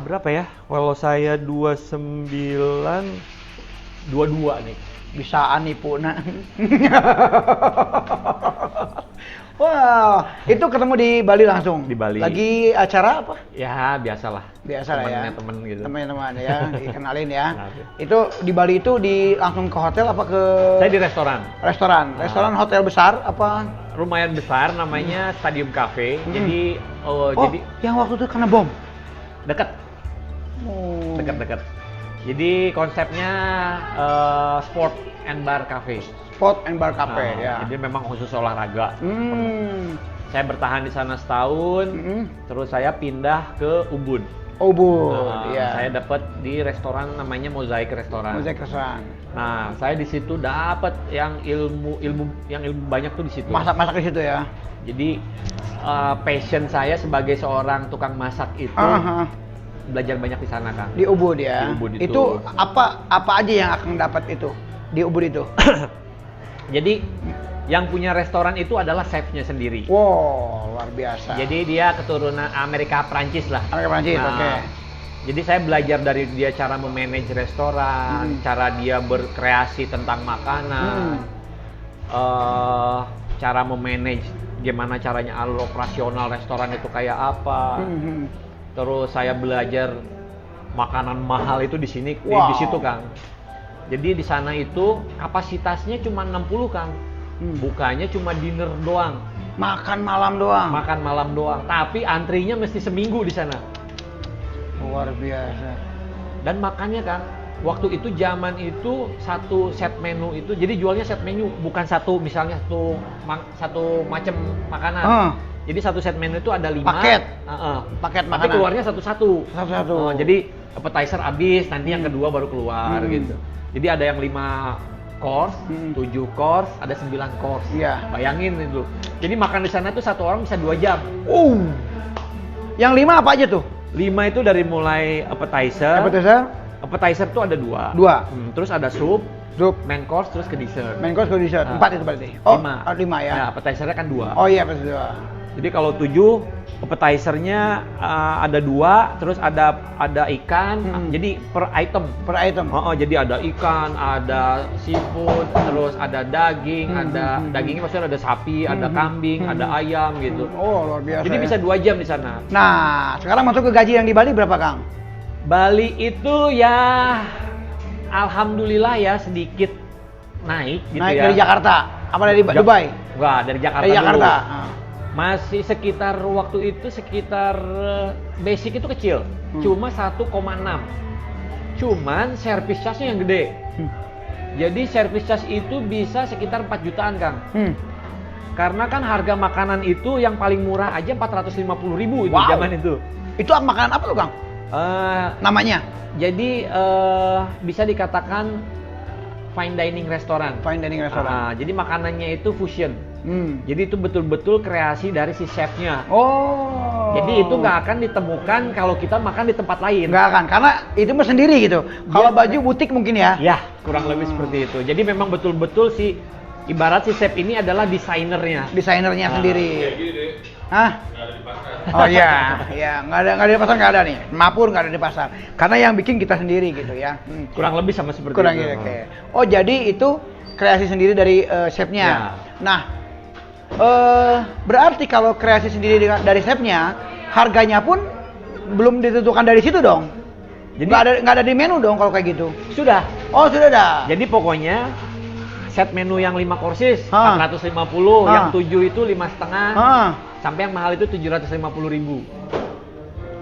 berapa ya? Kalau saya 29, 22 nih. Bisaan nipu nak. Wah, itu ketemu di Bali langsung? Di Bali. Lagi acara apa? Ya, biasalah. Biasa lah ya. Temen gitu. Teman-teman ya, dikenalin ya. Kenalin. Itu di Bali itu langsung ke hotel apa ke? Saya di restoran. Restoran. Restoran hotel besar apa? Lumayan besar, namanya Stadium Cafe. Jadi, jadi yang waktu itu kena bom. dekat. Oh. Dekat-dekat. Jadi konsepnya sport and bar cafe. Sport and bar cafe ya. Jadi memang khusus olahraga. Saya bertahan di sana setahun, terus saya pindah ke Ubud. Ubud, iya. Saya dapat di restoran namanya Mozaik Restoran. Mozaik Restoran. Nah, saya di situ dapat yang ilmu banyak tuh di situ. Masak-masak di situ ya. Jadi passion saya sebagai seorang tukang masak itu belajar banyak di sana, Kang. Di Ubud ya. Di Ubud itu apa aja yang akan dapat itu di Ubud itu? Jadi yang punya restoran itu adalah chefnya sendiri. Wow, luar biasa. Jadi dia keturunan Amerika Prancis lah. Amerika Prancis, oke. Jadi saya belajar dari dia cara memanage restoran, cara dia berkreasi tentang makanan, cara memanage gimana caranya alur operasional restoran itu kayak apa. Terus saya belajar makanan mahal itu di sini, di situ, Kang. Jadi di sana itu kapasitasnya cuma 60, Kang. Bukanya cuma dinner doang. Makan malam doang. Makan malam doang. Tapi antrinya mesti seminggu di sana. Luar biasa. Dan makannya, Kang, waktu itu zaman itu satu set menu itu, jadi jualnya set menu, bukan misalnya satu macam makanan. Jadi satu set menu itu ada 5 paket. Paket makanan. Tapi keluarnya satu-satu. Satu-satu. Jadi appetizer habis, nanti yang kedua baru keluar gitu. Jadi ada yang 5 course, 7 course, ada 9 course. Iya. Bayangin itu. Jadi makan di sana tuh satu orang bisa 2 jam. Yang 5 apa aja tuh? 5 itu dari mulai appetizer. Appetizer tuh ada 2. Terus ada sup, main course, terus ke dessert. Main course ke dessert. 4 itu berarti. 5 ya. Nah, appetizernya kan 2. Oh iya, betul. Jadi kalau 7 appetizernya ada 2, terus ada ikan. Jadi per item. Jadi ada ikan, ada seafood, terus ada daging, dagingnya maksudnya ada sapi, ada kambing, ada ayam gitu. Oh, luar biasa. Jadi bisa 2 jam di sana. Nah, sekarang masuk ke gaji yang di Bali berapa, Kang? Bali itu ya alhamdulillah ya sedikit naik gitu naik ya. Dari Jakarta? Apa dari Dubai? Enggak, dari Jakarta Dari Jakarta. Masih sekitar waktu itu basic itu kecil, cuma 1,6. Cuman service charge-nya yang gede. Jadi service charge itu bisa sekitar 4 jutaan, Kang. Karena kan harga makanan itu yang paling murah aja 450.000 itu zaman itu. Itu makanan apa tuh, Kang? Namanya? Jadi bisa dikatakan fine dining restoran. Jadi makanannya itu fusion. Jadi itu betul-betul kreasi dari si chefnya. Jadi itu nggak akan ditemukan kalau kita makan di tempat lain. Nggak akan, karena itu mah sendiri gitu. Kalau baju butik mungkin ya? Ya, kurang lebih seperti itu. Jadi memang betul-betul ibarat si chef ini adalah desainernya. Desainernya sendiri. Kayak gini deh. Hah? Oh iya, nggak ada di pasar, nggak ada nih. Mapur nggak ada di pasar. Karena yang bikin kita sendiri gitu ya. Kurang lebih sama seperti itu. Oke. Oh jadi itu kreasi sendiri dari chefnya. Ya. Nah, berarti kalau kreasi sendiri dari chefnya, harganya pun belum ditentukan dari situ dong. Jadi nggak ada di menu dong kalau kayak gitu. Sudah. Oh sudah ada. Jadi pokoknya set menu yang 5 courses 450, yang 7 itu 5,5. Sampai yang mahal itu 750.000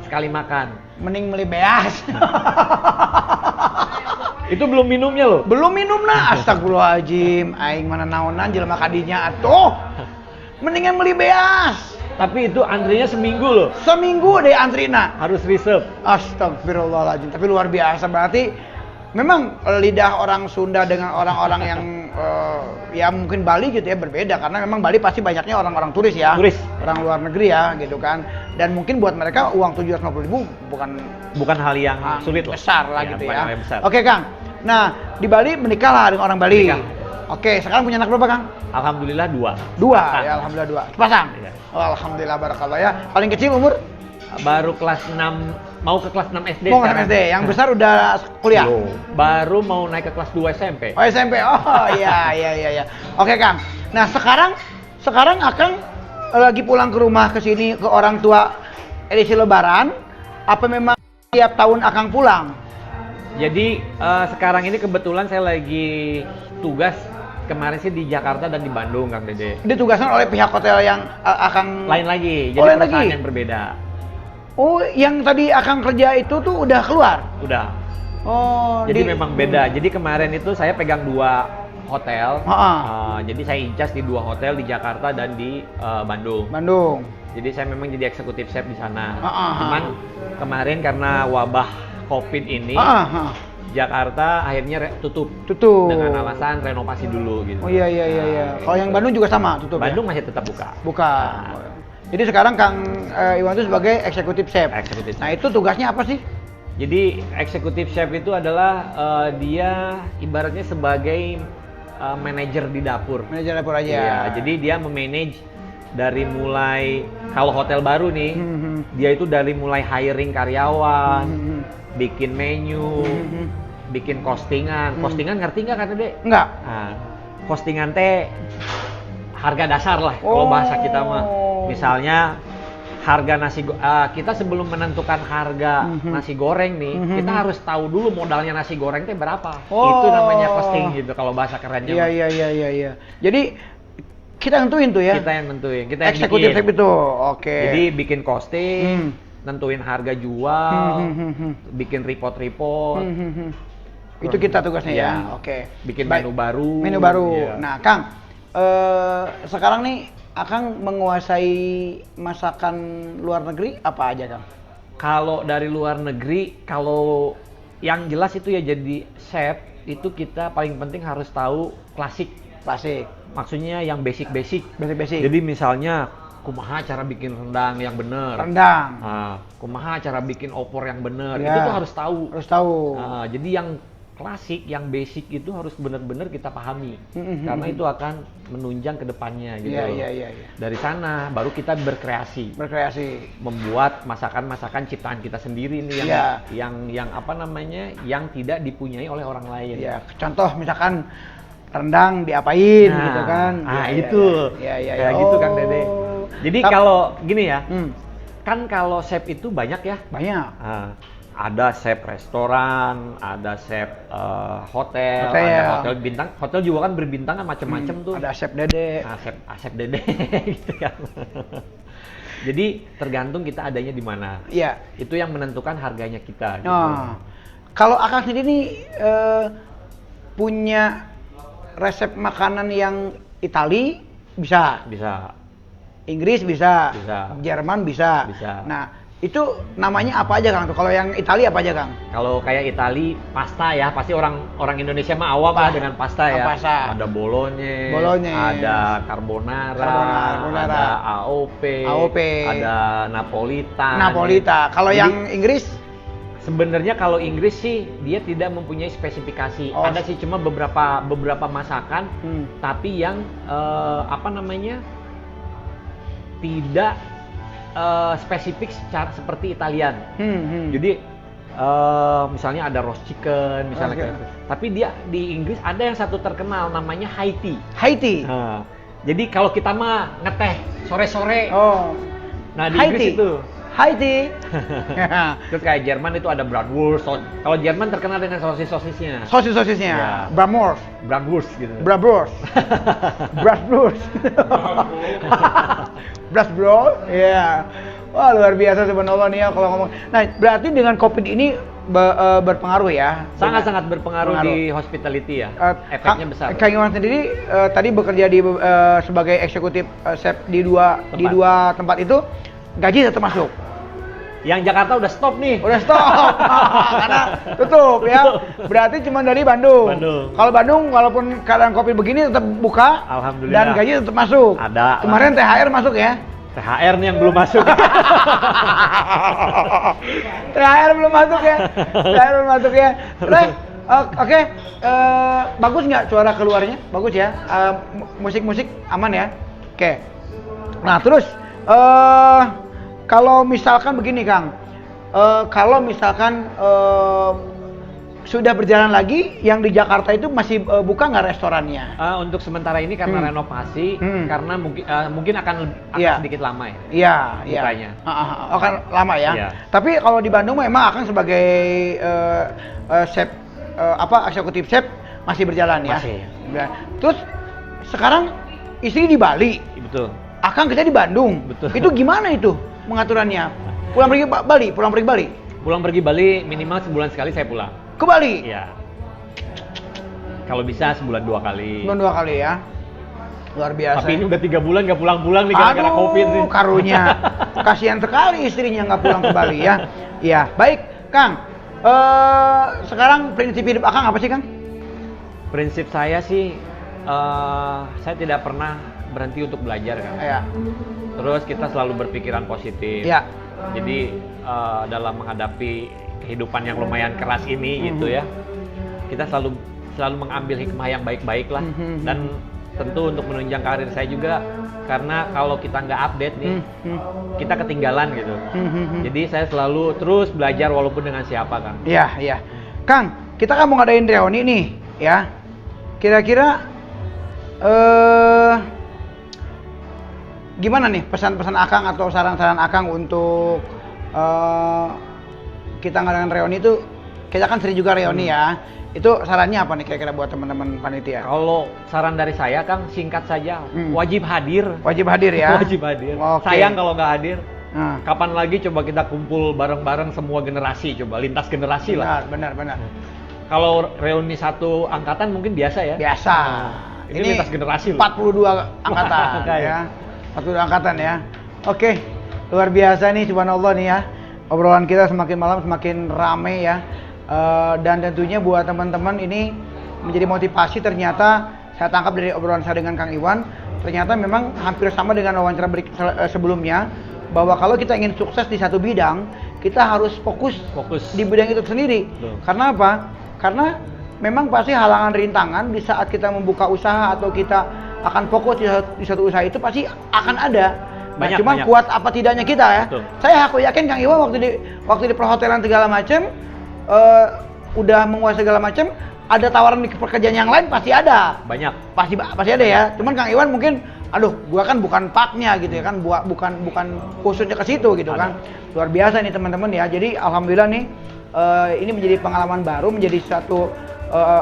sekali makan. Mending beli beas. Itu belum minumnya loh. Belum minum nah. Astagfirullahaladzim. Aing mana naonan jelema kadinya atuh. Mendingan beli beas. Tapi itu antrinya seminggu loh. Seminggu deh antrina. Harus reserve. Astagfirullahaladzim. Tapi luar biasa berarti memang lidah orang Sunda dengan orang-orang yang ya mungkin Bali gitu ya berbeda karena memang Bali pasti banyaknya orang-orang turis ya. Turis. Orang luar negeri ya gitu kan. Dan mungkin buat mereka uang 750.000 bukan hal yang sulit lah. Besar lah Ya, gitu bukan ya. hal yang besar. Oke Kang. Nah, di Bali menikahlah dengan orang Bali. Menikah. Oke, sekarang punya anak berapa Kang? Alhamdulillah 2. Dua, Sepasang. ya alhamdulillah 2. Sepasang. Iya. Oh, alhamdulillah barakallah ya. Paling kecil umur? Baru kelas 6, mau ke kelas 6 SD Mau ke sekarang. SD. Yang besar udah kuliah. Belum. Baru mau naik ke kelas 2 SMP. Oh SMP. Oh iya. Oke Kang. Nah sekarang Akang lagi pulang ke rumah ke sini ke orang tua edisi Lebaran. Apa memang tiap tahun Akang pulang? Jadi sekarang ini kebetulan saya lagi tugas kemarin sih di Jakarta dan di Bandung, Kang Dede. Ditugaskan oleh pihak hotel yang Akang Lain lagi, jadi lain perusahaan lagi? yang berbeda. Oh, yang tadi Akang kerja itu tuh udah keluar. Udah. Oh, Jadi memang beda. Jadi kemarin itu saya pegang 2 hotel. Jadi saya incas di 2 hotel di Jakarta dan di Bandung. Bandung. Jadi saya memang jadi eksekutif chef di sana. Ah. Cuman kemarin karena wabah COVID ini, Jakarta akhirnya tutup dengan alasan renovasi dulu gitu. Oh iya. Kalau yang Bandung juga sama tutup Bandung ya? masih tetap buka. Buka. Jadi sekarang Kang Iwan itu sebagai eksekutif chef. Eksekutif Nah chef. itu tugasnya apa sih? Jadi eksekutif chef itu adalah dia ibaratnya sebagai manajer di dapur. Manajer dapur aja. Iya, jadi dia memanage dari mulai kalau hotel baru nih, dia itu dari mulai hiring karyawan, bikin menu, bikin postingan. Postingan ngerti nggak kata Dek? Enggak. Nah, postingan teh harga dasar lah kalau bahasa kita mah. Misalnya harga kita sebelum menentukan harga nasi goreng nih, kita harus tahu dulu modalnya nasi goreng teh berapa. Itu namanya costing gitu kalau bahasa kerennya. Iya. Jadi kita nentuin tuh ya. Kita yang nentuin, kita yang Eksekutif bikin. chef itu. Oke. Jadi bikin costing, nentuin harga jual, bikin report-report. Itu kita tugasnya ya. Iya. Oke. Bikin Baik. menu baru. Menu baru. Iya. Nah, Kang, sekarang nih Akang menguasai masakan luar negeri apa aja, Kang? Kalau dari luar negeri, kalau yang jelas itu ya jadi chef itu kita paling penting harus tahu klasik. Klasik. Maksudnya yang basic-basic. Basic. Jadi misalnya kumaha cara bikin rendang yang bener. Rendang. Nah, kumaha cara bikin opor yang bener. Ya. Itu tuh harus tahu. Harus tahu. Nah, jadi yang klasik, yang basic itu harus benar-benar kita pahami. Karena itu akan menunjang ke depannya gitu. Iya. Dari sana baru kita berkreasi. Membuat masakan-masakan ciptaan kita sendiri nih yang apa namanya? Yang tidak dipunyai oleh orang lain. Iya, contoh misalkan rendang diapain gitu kan. Itu. Iya. Kayak gitu Kang Dede. Jadi kalau gini ya, kan kalau chef itu banyak ya. Banyak. Ada chef restoran, ada chef hotel, Hotel. ada hotel bintang. Hotel juga kan berbintang kan macam-macam tuh. Ada chef Dede. Chef Dede gitu kan. Jadi tergantung kita adanya di mana. Iya. Itu yang menentukan harganya kita. Gitu. Kalau Akang sendiri nih punya resep makanan yang Itali bisa, Inggris bisa. Jerman bisa. Nah, itu namanya apa aja Kang? Kalau yang Itali apa aja Kang? Kalau kayak Itali pasta ya, pasti orang Indonesia mah awam lah dengan pasta ya. Ada bolognese, ada carbonara, ada AOP, ada Napolitan. Kalau yang Inggris? Sebenarnya kalau Inggris sih dia tidak mempunyai spesifikasi. Ada sih cuma beberapa masakan, tapi yang apa namanya tidak spesifik seperti Italian. Jadi misalnya ada roast chicken misalnya kayak gitu. Tapi dia di Inggris ada yang satu terkenal namanya Haiti. Jadi kalau kita mah ngeteh sore-sore. Nah di Inggris itu Haiti. Terus kayak Jerman itu ada Bratwurst. Kalau Jerman terkenal dengan sosis-sosisnya. Ya. Bratwurst gitu. Bratwurst. Iya. Wah luar biasa subhanallah nih ya kalau ngomong. Nah berarti dengan COVID ini berpengaruh ya? Sangat-sangat berpengaruh di hospitality ya. Efeknya besar. Kang Iwan sendiri tadi bekerja sebagai eksekutif chef di dua tempat itu, gaji tetap masuk? Yang Jakarta udah stop nih. Udah stop. Karena tutup ya. Berarti cuma dari Bandung. Kalau Bandung walaupun keadaan Covid begini tetap buka. Alhamdulillah. Dan gaji tetap masuk. Ada. Kemarin THR masuk ya. THR nih yang belum masuk. THR belum masuk ya. THR belum masuk ya. Oke. Bagus nggak suara keluarnya? Bagus ya. Musik-musik aman ya. Oke. Nah terus kalau misalkan begini Kang, kalau misalkan sudah berjalan lagi, yang di Jakarta itu masih buka nggak restorannya? Untuk sementara ini karena renovasi, karena mungkin akan sedikit lama ya. Iya, bukanya. Akan lama ya. Iya. Tapi kalau di Bandung memang akan sebagai chef eksekutif chef masih berjalan ya. Masih. Terus sekarang istri di Bali. Betul. Akang kerja di Bandung. Betul. Itu gimana itu pengaturannya? Pulang pergi Bali? Pulang pergi Bali minimal sebulan sekali saya pulang. Ke Bali? Iya. Kalau bisa sebulan 2 kali. Sebulan 2 kali ya. Luar biasa. Tapi ini udah 3 bulan nggak pulang-pulang nih gara-gara Covid nih. Karunya. Kasihan sekali istrinya nggak pulang ke Bali ya. Iya, baik Kang. Sekarang prinsip hidup Akang apa sih Kang? Prinsip saya sih, saya tidak pernah berhenti untuk belajar kan. Iya. Terus kita selalu berpikiran positif. Iya. Jadi dalam menghadapi kehidupan yang lumayan keras ini gitu ya, kita selalu mengambil hikmah yang baik-baik lah. Dan tentu untuk menunjang karir saya juga, karena kalau kita nggak update nih, kita ketinggalan gitu. Jadi saya selalu terus belajar walaupun dengan siapa Kang. Iya. Kang, kita kan mau ngadain reuni nih ya. Kira-kira gimana nih pesan-pesan Akang atau saran-saran Akang untuk kita ngadain reuni itu? Kita kan sering juga reuni ya. Itu sarannya apa nih kira-kira buat teman-teman panitia? Kalau saran dari saya Kang, singkat saja, wajib hadir. Wajib hadir ya? Wajib hadir. Oke. Sayang kalau nggak hadir. Kapan lagi coba kita kumpul bareng-bareng semua generasi, coba lintas generasi lah. Benar. Kalau reuni satu angkatan mungkin biasa ya? Biasa. Ini lintas generasi loh. 42 angkatan ya. 42 angkatan ya. Oke. Luar biasa nih subhanallah nih ya. Obrolan kita semakin malam semakin rame ya. Dan tentunya buat teman-teman ini menjadi motivasi. Ternyata saya tangkap dari obrolan saya dengan Kang Iwan, ternyata memang hampir sama dengan wawancara sebelumnya, bahwa kalau kita ingin sukses di satu bidang, kita harus fokus di bidang itu sendiri. Karena apa? Karena memang pasti halangan rintangan di saat kita membuka usaha atau kita akan fokus di satu usaha itu pasti akan ada. Cuman kuat apa tidaknya kita ya. Aku yakin Kang Iwan waktu di perhotelan segala macam, udah menguasai segala macam, ada tawaran di pekerjaan yang lain pasti ada. Banyak. Pasti ada ya. Cuman Kang Iwan mungkin, gua kan bukan paknya gitu ya kan, bukan khususnya ke situ gitu kan. Luar biasa nih teman-teman ya. Jadi alhamdulillah nih, ini menjadi pengalaman baru, menjadi satu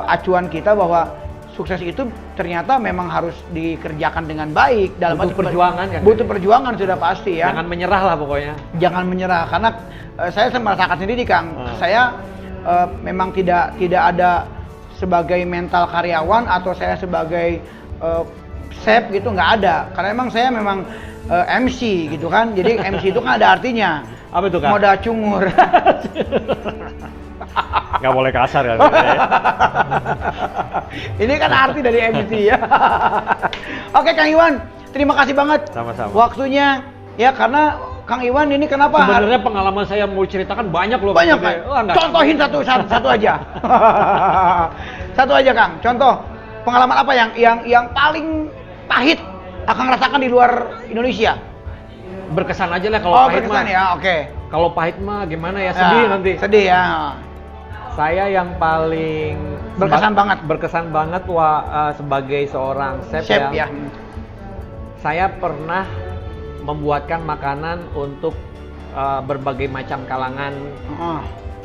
acuan kita bahwa sukses itu ternyata memang harus dikerjakan dengan baik. Butuh perjuangan kan? Butuh perjuangan sudah pasti ya. Jangan menyerah lah pokoknya. Jangan menyerah, karena saya merasakan sendiri Kang. Saya memang tidak ada sebagai mental karyawan atau saya sebagai chef gitu, nggak ada. Karena emang saya MC gitu kan. Jadi MC itu kan ada artinya. Apa itu Kang? Moda cungur. Nggak boleh kasar kan? Ini kan arti dari MC ya. Oke Kang Iwan, terima kasih banget. Sama-sama. Waktunya ya, karena Kang Iwan ini kenapa? Sebenarnya pengalaman saya mau ceritakan banyak loh. Banyak kan? Contohin satu aja. Satu aja Kang. Contoh pengalaman apa yang paling pahit Akang rasakan di luar Indonesia? Berkesan aja lah kalau pahit berkesan mah. ya, oke. Kalau pahit mah gimana ya, sedih nanti. Sedih ya. Saya yang paling berkesan banget sebagai seorang chef ya. Saya pernah membuatkan makanan untuk berbagai macam kalangan.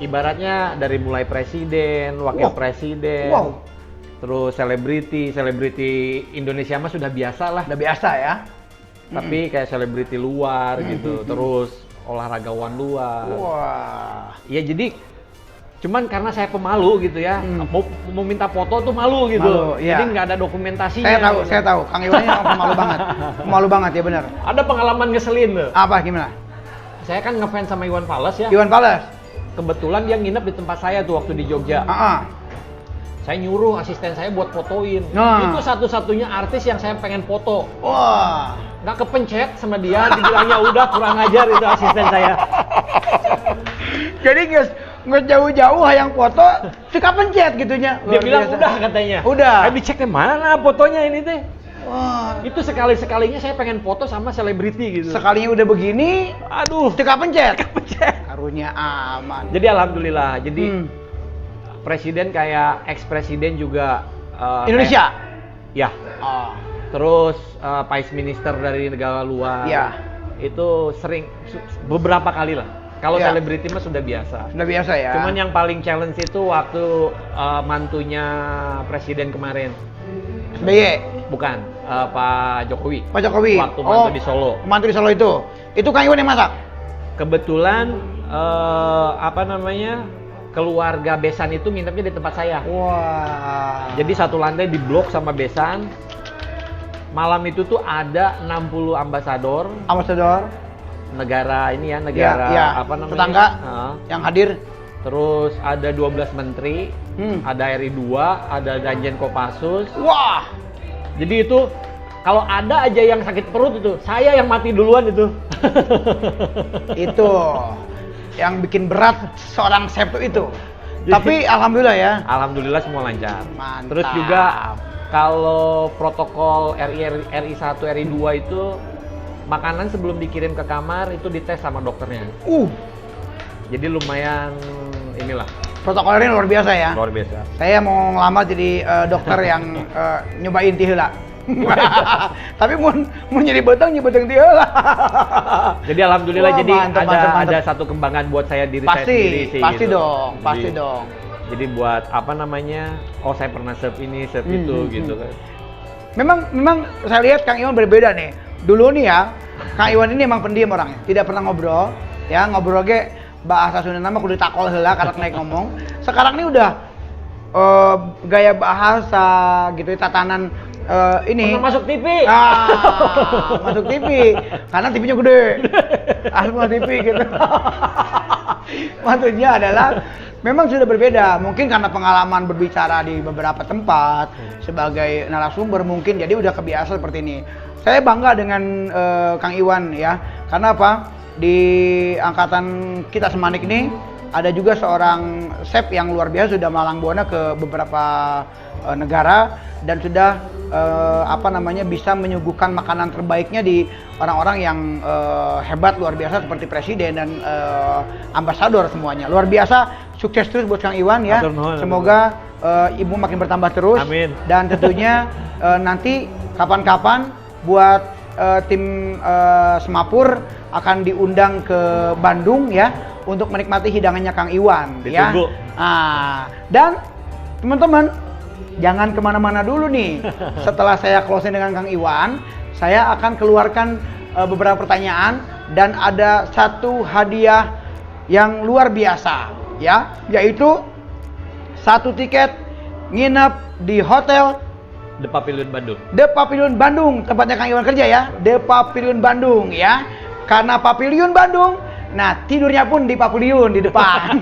Ibaratnya dari mulai presiden, wakil presiden, terus selebriti Indonesia mah sudah biasa lah. Udah biasa ya. Tapi kayak selebriti luar gitu, terus olahragawan luar. Wah. Ya jadi cuman karena saya pemalu gitu ya, mau minta foto tuh malu gitu. Jadi nggak ada dokumentasinya. Saya tahu. Kang Iwan ini pemalu banget. Pemalu banget ya, benar. Ada pengalaman ngeselin tuh. Apa, gimana? saya kan ngefans sama Iwan Fals ya. Iwan Fals. Kebetulan dia nginep di tempat saya tuh waktu di Jogja. Saya nyuruh asisten saya buat fotoin. Itu satu-satunya artis yang saya pengen foto. Wah. Nggak kepencet sama dia, dibilangnya udah kurang ajar itu asisten saya. Jadi nggak jauh-jauh yang foto, suka pencet gitunya. Dia bilang udah katanya. Udah. Saya dicek mana fotonya ini teh. Wah. Itu sekali-sekalinya saya pengen foto sama selebriti gitu. Sekalinya udah begini, aduh, suka pencet. Kepencet. Karunya aman. Jadi alhamdulillah. Jadi presiden kayak ex-presiden juga Indonesia. Ya. Terus vice minister dari negara luar. Ya. Itu sering beberapa kali lah. Kalau selebriti mah sudah biasa. Sudah biasa ya. Cuman yang paling challenge itu waktu mantunya presiden kemarin. SBY. Bukan, Pak Jokowi. Pak Jokowi. Waktu mantu di Solo. Mantu di Solo itu. Itu Kang Iwan yang masak. Kebetulan keluarga Besan itu nginepnya di tempat saya. Wah. Jadi satu lantai diblok sama Besan. Malam itu tuh ada 60 ambasador negara ini ya, negara apa namanya? Tetangga yang hadir. Terus ada 12 menteri, ada RI 2, ada Danjen Kopassus. Wah. Jadi itu kalau ada aja yang sakit perut itu, saya yang mati duluan itu. Itu yang bikin berat seorang chef itu. Tapi alhamdulillah ya. Alhamdulillah semua lancar. Mantap. Terus juga kalau protokol RI 1, RI 2 itu makanan sebelum dikirim ke kamar itu dites sama dokternya. Jadi lumayan inilah. Protokolnya luar biasa ya. Luar biasa. Saya mau ngelamar jadi dokter yang nyobain teh heula. Tapi mau jadi beteng teh heula. Jadi alhamdulillah. Wah, jadi mantap. ada satu kembangan buat saya diri saya sendiri sih. Pasti gitu. dong, pasti dong. Jadi buat apa namanya? Oh, saya pernah serve ini, serve itu gitu kan. Memang saya lihat Kang Iwan berbeda nih. Dulu nih ya, Kang Iwan ini emang pendiam orangnya, tidak pernah ngobrol. Ya, ngobrol ge bahasa Sunda nama kudu takol heula karena naik ngomong. Sekarang ini udah gaya bahasa gitu, tatanan ini. Pernah masuk TV. Masuk TV. Karena TV-nya gede. Asma TV gitu. Maksudnya adalah memang sudah berbeda. Mungkin karena pengalaman berbicara di beberapa tempat sebagai narasumber mungkin jadi udah kebiasa seperti ini. Saya bangga dengan Kang Iwan ya. Karena apa? Di angkatan kita Semanik ini ada juga seorang chef yang luar biasa sudah malang buana ke beberapa negara dan sudah bisa menyuguhkan makanan terbaiknya di orang-orang yang hebat luar biasa seperti presiden dan ambasador semuanya. Luar biasa, sukses terus buat Kang Iwan ya. Semoga ibu makin bertambah terus. Amin. Dan tentunya nanti kapan-kapan buat tim Semapur akan diundang ke Bandung ya untuk menikmati hidangannya Kang Iwan. Ditunggu. Ya. Dan teman-teman jangan kemana-mana dulu nih. Setelah saya closing dengan Kang Iwan, saya akan keluarkan beberapa pertanyaan dan ada satu hadiah yang luar biasa ya, yaitu satu tiket nginep di hotel The Pavilion Bandung. The Pavilion Bandung, tempatnya Kang Iwan kerja ya. The Pavilion Bandung ya. Karena Pavilion Bandung, nah tidurnya pun di pavilion di depan.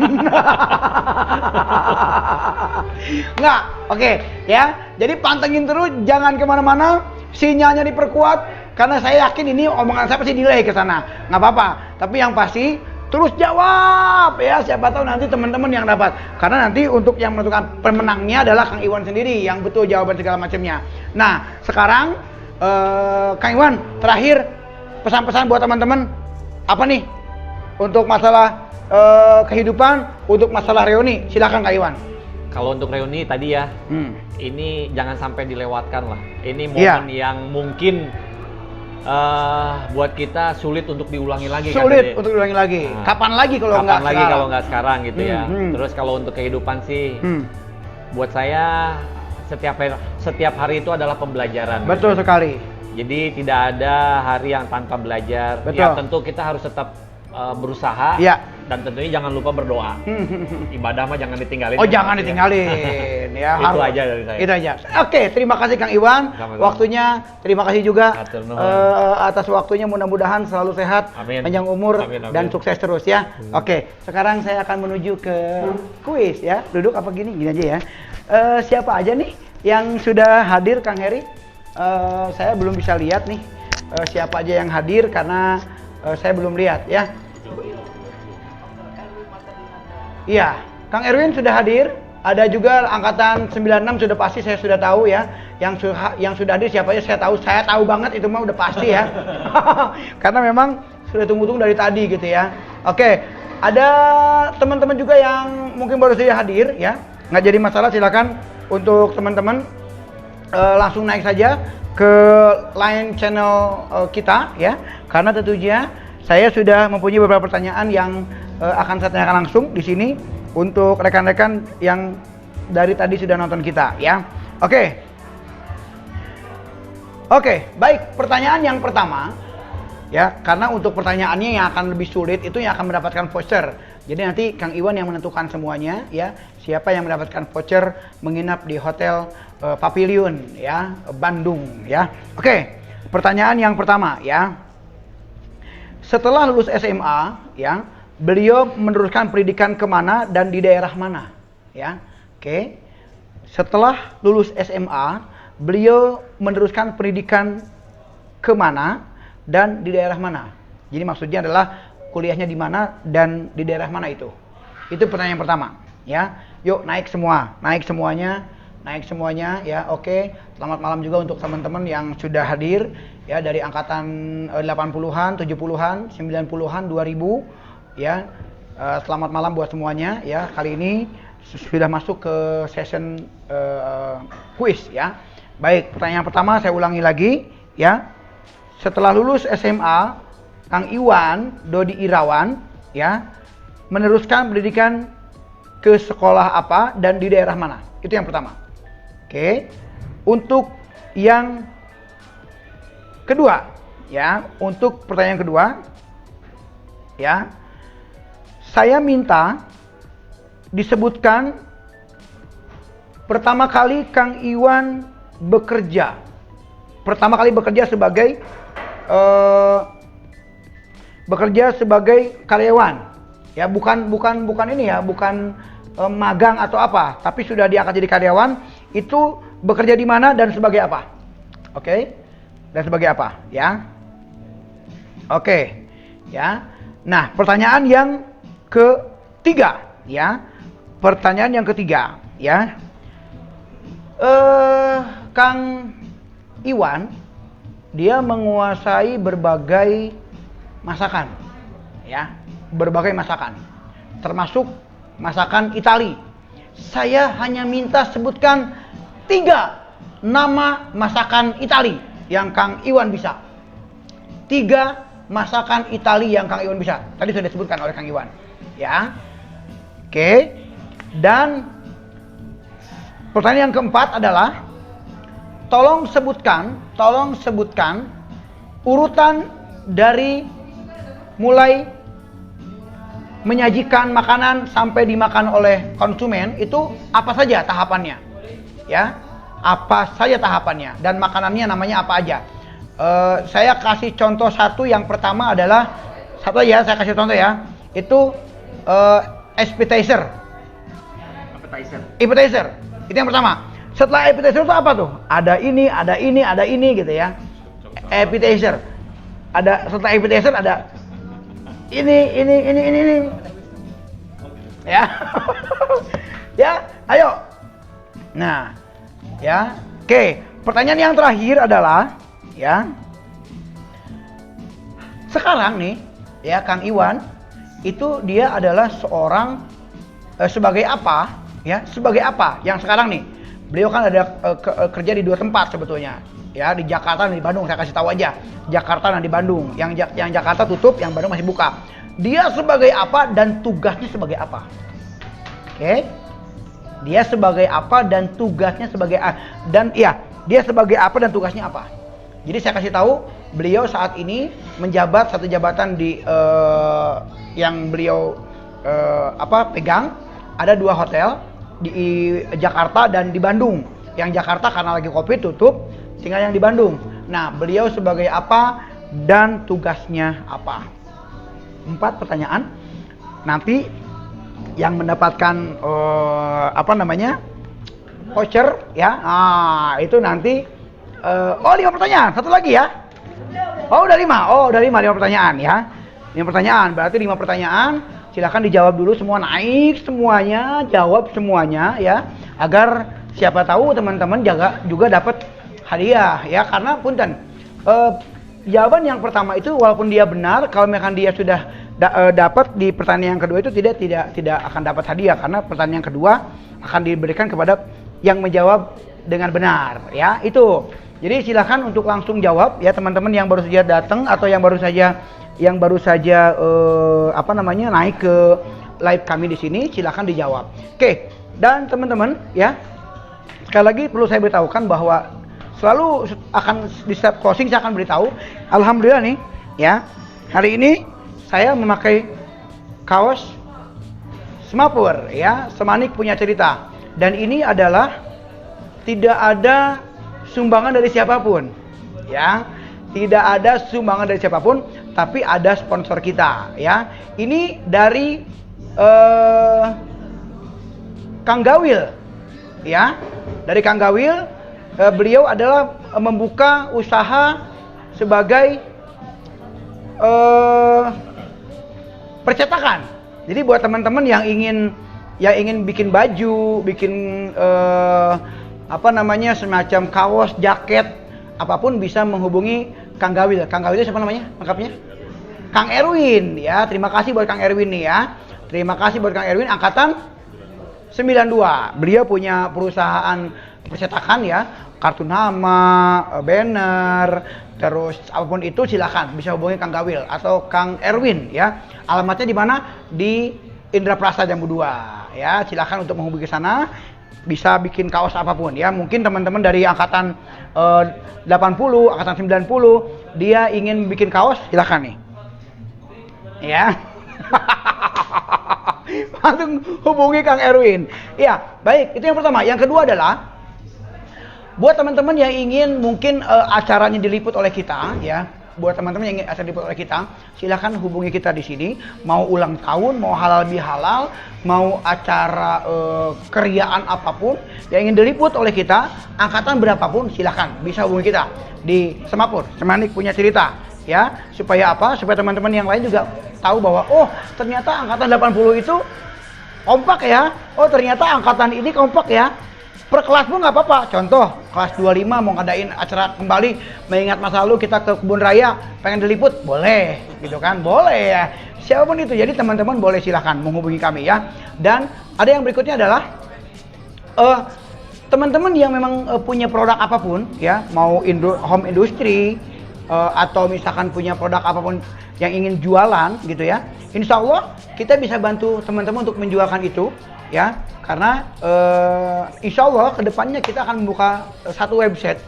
Nggak, oke ya. Jadi pantengin terus, jangan kemana-mana. Sinyalnya diperkuat, karena saya yakin ini omongan saya pasti delay ke sana. Nggak apa-apa. Tapi yang pasti terus jawab ya. Siapa tahu nanti teman-teman yang dapat. Karena nanti untuk yang menentukan pemenangnya adalah Kang Iwan sendiri yang betul jawaban segala macamnya. Nah sekarang Kang Iwan terakhir pesan-pesan buat teman-teman apa nih untuk masalah kehidupan, untuk masalah reuni, silakan Kak Iwan. Kalau untuk reuni tadi ya, ini jangan sampai dilewatkan lah. Ini momen yang mungkin buat kita sulit untuk diulangi lagi. Sulit untuk diulangi lagi. Nah, kapan lagi kalau nggak sekarang gitu ya. Terus kalau untuk kehidupan sih, buat saya setiap hari itu adalah pembelajaran. Betul gitu. Sekali. Jadi tidak ada hari yang tanpa belajar. Betul. Ya tentu kita harus tetap berusaha. Ya. dan tentunya jangan lupa berdoa. Ibadah mah jangan ditinggalin. Oh, jangan ditinggalin ya. Itu aja dari saya. Itu aja. Oke, terima kasih Kang Iwan. Sama-sama. Waktunya, terima kasih juga Atur nuhun. atas waktunya. Mudah-mudahan selalu sehat, Amin. panjang umur, Amin, amin. dan sukses terus ya. Oke, sekarang saya akan menuju ke kuis ya. Duduk apa gini aja ya. Siapa aja nih yang sudah hadir, Kang Heri? Saya belum bisa lihat nih siapa aja yang hadir karena saya belum lihat ya. Iya, Kang Erwin sudah hadir. Ada juga angkatan 96 sudah pasti, saya sudah tahu ya. Yang sudah hadir siapa aja saya tahu banget, itu mah udah pasti ya. Karena memang sudah tunggu-tunggu dari tadi gitu ya. Oke, ada teman-teman juga yang mungkin baru saja hadir ya. Nggak jadi masalah, silakan untuk teman-teman langsung naik saja ke line channel kita ya. Karena tentunya saya sudah mempunyai beberapa pertanyaan yang akan saya tanyakan langsung di sini untuk rekan-rekan yang dari tadi sudah nonton kita ya. Oke, baik. Pertanyaan yang pertama ya, karena untuk pertanyaannya yang akan lebih sulit itu yang akan mendapatkan voucher. Jadi nanti Kang Iwan yang menentukan semuanya ya, siapa yang mendapatkan voucher menginap di Hotel Pavilion ya, Bandung ya. Oke, pertanyaan yang pertama ya. Setelah lulus SMA ya, beliau meneruskan pendidikan kemana dan di daerah mana ya. Oke, setelah lulus SMA beliau meneruskan pendidikan kemana dan di daerah mana. Jadi maksudnya adalah kuliahnya di mana dan di daerah mana itu pertanyaan pertama ya. Yuk naik semuanya ya. Oke, selamat malam juga untuk teman-teman yang sudah hadir ya, dari angkatan 80-an, 70-an, 90-an, 2000 ya. Selamat malam buat semuanya ya. Kali ini sudah masuk ke session quiz ya. Baik, pertanyaan pertama saya ulangi lagi ya. Setelah lulus SMA, Kang Iwan Dodi Irawan ya meneruskan pendidikan ke sekolah apa dan di daerah mana? Itu yang pertama. Oke. Untuk yang kedua ya, untuk pertanyaan kedua ya, saya minta disebutkan pertama kali Kang Iwan bekerja sebagai karyawan ya, bukan ini ya, bukan magang atau apa, tapi sudah diangkat jadi karyawan. Itu bekerja di mana dan sebagai apa? Oke, dan sebagai apa ya? Oke ya. Nah, pertanyaan yang ketiga ya, ya, Kang Iwan dia menguasai berbagai masakan ya, termasuk masakan Itali. Saya hanya minta sebutkan 3 nama masakan Itali yang Kang Iwan bisa. 3 masakan Itali yang Kang Iwan bisa. Tadi sudah disebutkan oleh Kang Iwan ya. Oke. Dan pertanyaan yang keempat adalah tolong sebutkan urutan dari mulai menyajikan makanan sampai dimakan oleh konsumen itu apa saja tahapannya ya, dan makanannya namanya apa aja. Saya kasih contoh satu. Yang pertama adalah saya kasih contoh ya, itu appetizer itu yang pertama. Setelah appetizer itu apa tuh? Ada ini gitu ya. Appetizer ada, setelah appetizer ada ini ya. Ya, ayo. Nah, ya. Oke, pertanyaan yang terakhir adalah ya, sekarang nih ya, Kang Iwan itu dia adalah seorang sebagai apa ya, yang sekarang nih beliau kan ada kerja di 2 tempat sebetulnya ya, di Jakarta dan di Bandung. Saya kasih tahu aja, Jakarta dan di Bandung. Yang Jakarta tutup, yang Bandung masih buka. Dia sebagai apa dan tugasnya sebagai apa? Oke. Dia sebagai apa dan tugasnya sebagai dia sebagai apa dan tugasnya apa? Jadi saya kasih tahu, beliau saat ini menjabat satu jabatan di yang beliau pegang. Ada 2 hotel di Jakarta dan di Bandung. Yang Jakarta karena lagi Covid tutup, tinggal yang di Bandung. Nah, beliau sebagai apa dan tugasnya apa? 4 pertanyaan. Nanti yang mendapatkan voucher ya. Nah, itu nanti 5 pertanyaan. Satu lagi ya. Udah 5. Udah 5 pertanyaan ya. 5 pertanyaan, berarti 5 pertanyaan. Silahkan dijawab dulu semua, naik semuanya, jawab semuanya ya, agar siapa tahu teman-teman juga dapat hadiah ya. Karena punten, jawaban yang pertama itu walaupun dia benar, kalau misalkan dia sudah dapat di pertanyaan yang kedua itu tidak akan dapat hadiah, karena pertanyaan yang kedua akan diberikan kepada yang menjawab dengan benar ya. Itu. Jadi silahkan untuk langsung jawab ya teman-teman yang baru saja datang atau yang baru saja naik ke live kami di sini, silahkan dijawab. Oke, dan teman-teman ya, sekali lagi perlu saya beritahukan bahwa selalu akan di setiap closing saya akan beritahu, alhamdulillah nih ya, hari ini saya memakai kaos Semapur ya, Semanik Punya Cerita, dan ini adalah tidak ada sumbangan dari siapapun ya, tidak ada sumbangan dari siapapun, tapi ada sponsor kita ya. Ini dari Kang Gawil ya, dari Kang Gawil. Beliau adalah membuka usaha sebagai percetakan. Jadi buat teman-teman yang ingin bikin baju, bikin semacam kaos, jaket, apapun bisa menghubungi Kang Gawil. Kang Gawil siapa namanya? Lengkapnya? Kang Erwin ya. Terima kasih buat Kang Erwin nih ya. Terima kasih buat Kang Erwin angkatan 92. Beliau punya perusahaan percetakan ya, kartu nama, banner, terus apapun itu silakan bisa hubungi Kang Gawil atau Kang Erwin ya. Alamatnya di mana? Di Indraprasta Jambu 2 ya. Silakan untuk menghubungi ke sana. Bisa bikin kaos apapun ya. Mungkin teman-teman dari angkatan 80, angkatan 90 dia ingin bikin kaos, silakan nih. Ya. Langsung hubungi Kang Erwin. Ya, baik, itu yang pertama. Yang kedua adalah buat teman-teman yang ingin mungkin acaranya diliput oleh kita ya. Buat teman-teman yang ingin acara diliput oleh kita, silakan hubungi kita di sini. Mau ulang tahun, mau halal bihalal, mau acara keriaan apapun yang ingin diliput oleh kita, angkatan berapapun silakan bisa hubungi kita di Semapur, Semanik Punya Cerita ya. Supaya apa? Supaya teman-teman yang lain juga tahu bahwa oh, ternyata angkatan 80 itu kompak ya. Oh, ternyata angkatan ini kompak ya. Per kelas pun nggak apa-apa. Contoh, kelas 25 mau ngadain acara kembali mengingat masa lalu, kita ke kebun raya pengen diliput, boleh gitu kan, boleh ya. Siapapun itu, jadi teman-teman boleh silahkan menghubungi kami ya. Dan ada yang berikutnya adalah teman-teman yang memang punya produk apapun ya, mau home industry atau misalkan punya produk apapun yang ingin jualan gitu ya, insya Allah kita bisa bantu teman-teman untuk menjualkan itu ya. Karena insya Allah kedepannya kita akan membuka satu website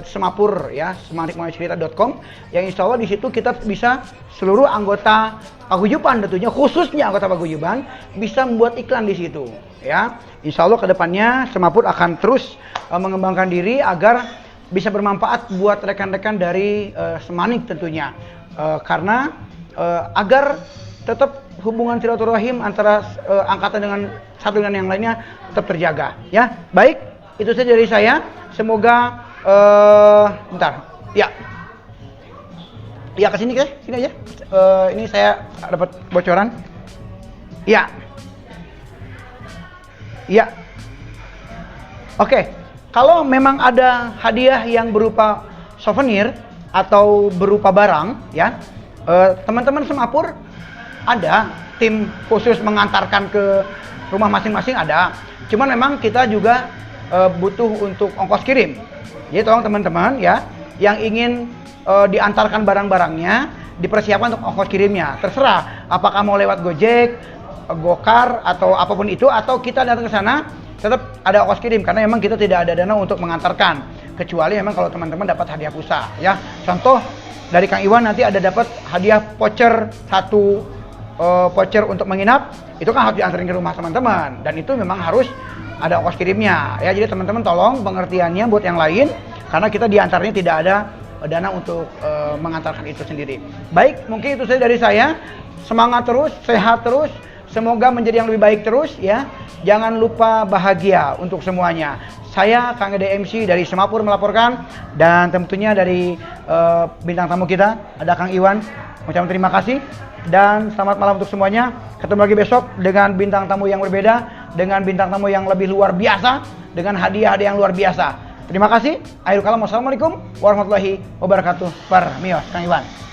Semapur ya, semanikpunyacerita.com, yang insya Allah di situ kita bisa seluruh anggota paguyuban, tentunya khususnya anggota paguyuban bisa membuat iklan di situ ya. Insya Allah kedepannya Semapur akan terus mengembangkan diri agar bisa bermanfaat buat rekan-rekan dari Semanik tentunya, karena agar tetap hubungan silaturahim antara angkatan dengan satu dengan yang lainnya tetap terjaga ya. Baik, itu saja dari saya. Semoga bentar ya kesini sini aja. Ini saya dapat bocoran ya. Oke, kalau memang ada hadiah yang berupa souvenir atau berupa barang ya, teman-teman Semapur ada tim khusus mengantarkan ke rumah masing-masing ada. Cuman memang kita juga butuh untuk ongkos kirim. Jadi tolong teman-teman ya, yang ingin diantarkan barang-barangnya dipersiapkan untuk ongkos kirimnya. Terserah apakah mau lewat Gojek, Gokar atau apapun itu, atau kita datang ke sana tetap ada ongkos kirim karena memang kita tidak ada dana untuk mengantarkan. Kecuali memang kalau teman-teman dapat hadiah pulsa ya. Contoh dari Kang Iwan nanti ada dapat hadiah voucher 1 voucher untuk menginap, itu kan harus diantarin ke rumah teman-teman, dan itu memang harus ada ongkos kirimnya ya. Jadi teman-teman tolong pengertiannya buat yang lain, karena kita diantaranya tidak ada dana untuk mengantarkan itu sendiri. Baik, mungkin itu saja dari saya. Semangat terus, sehat terus, semoga menjadi yang lebih baik terus ya. Jangan lupa bahagia untuk semuanya. Saya Kang Ede MC dari Semapur melaporkan, dan tentunya dari bintang tamu kita ada Kang Iwan. Ucapkan terima kasih dan selamat malam untuk semuanya. Ketemu lagi besok dengan bintang tamu yang berbeda, dengan bintang tamu yang lebih luar biasa, dengan hadiah-hadiah yang luar biasa. Terima kasih. Akhirul kalam, wassalamualaikum warahmatullahi wabarakatuh. Permios, Kang Iwan.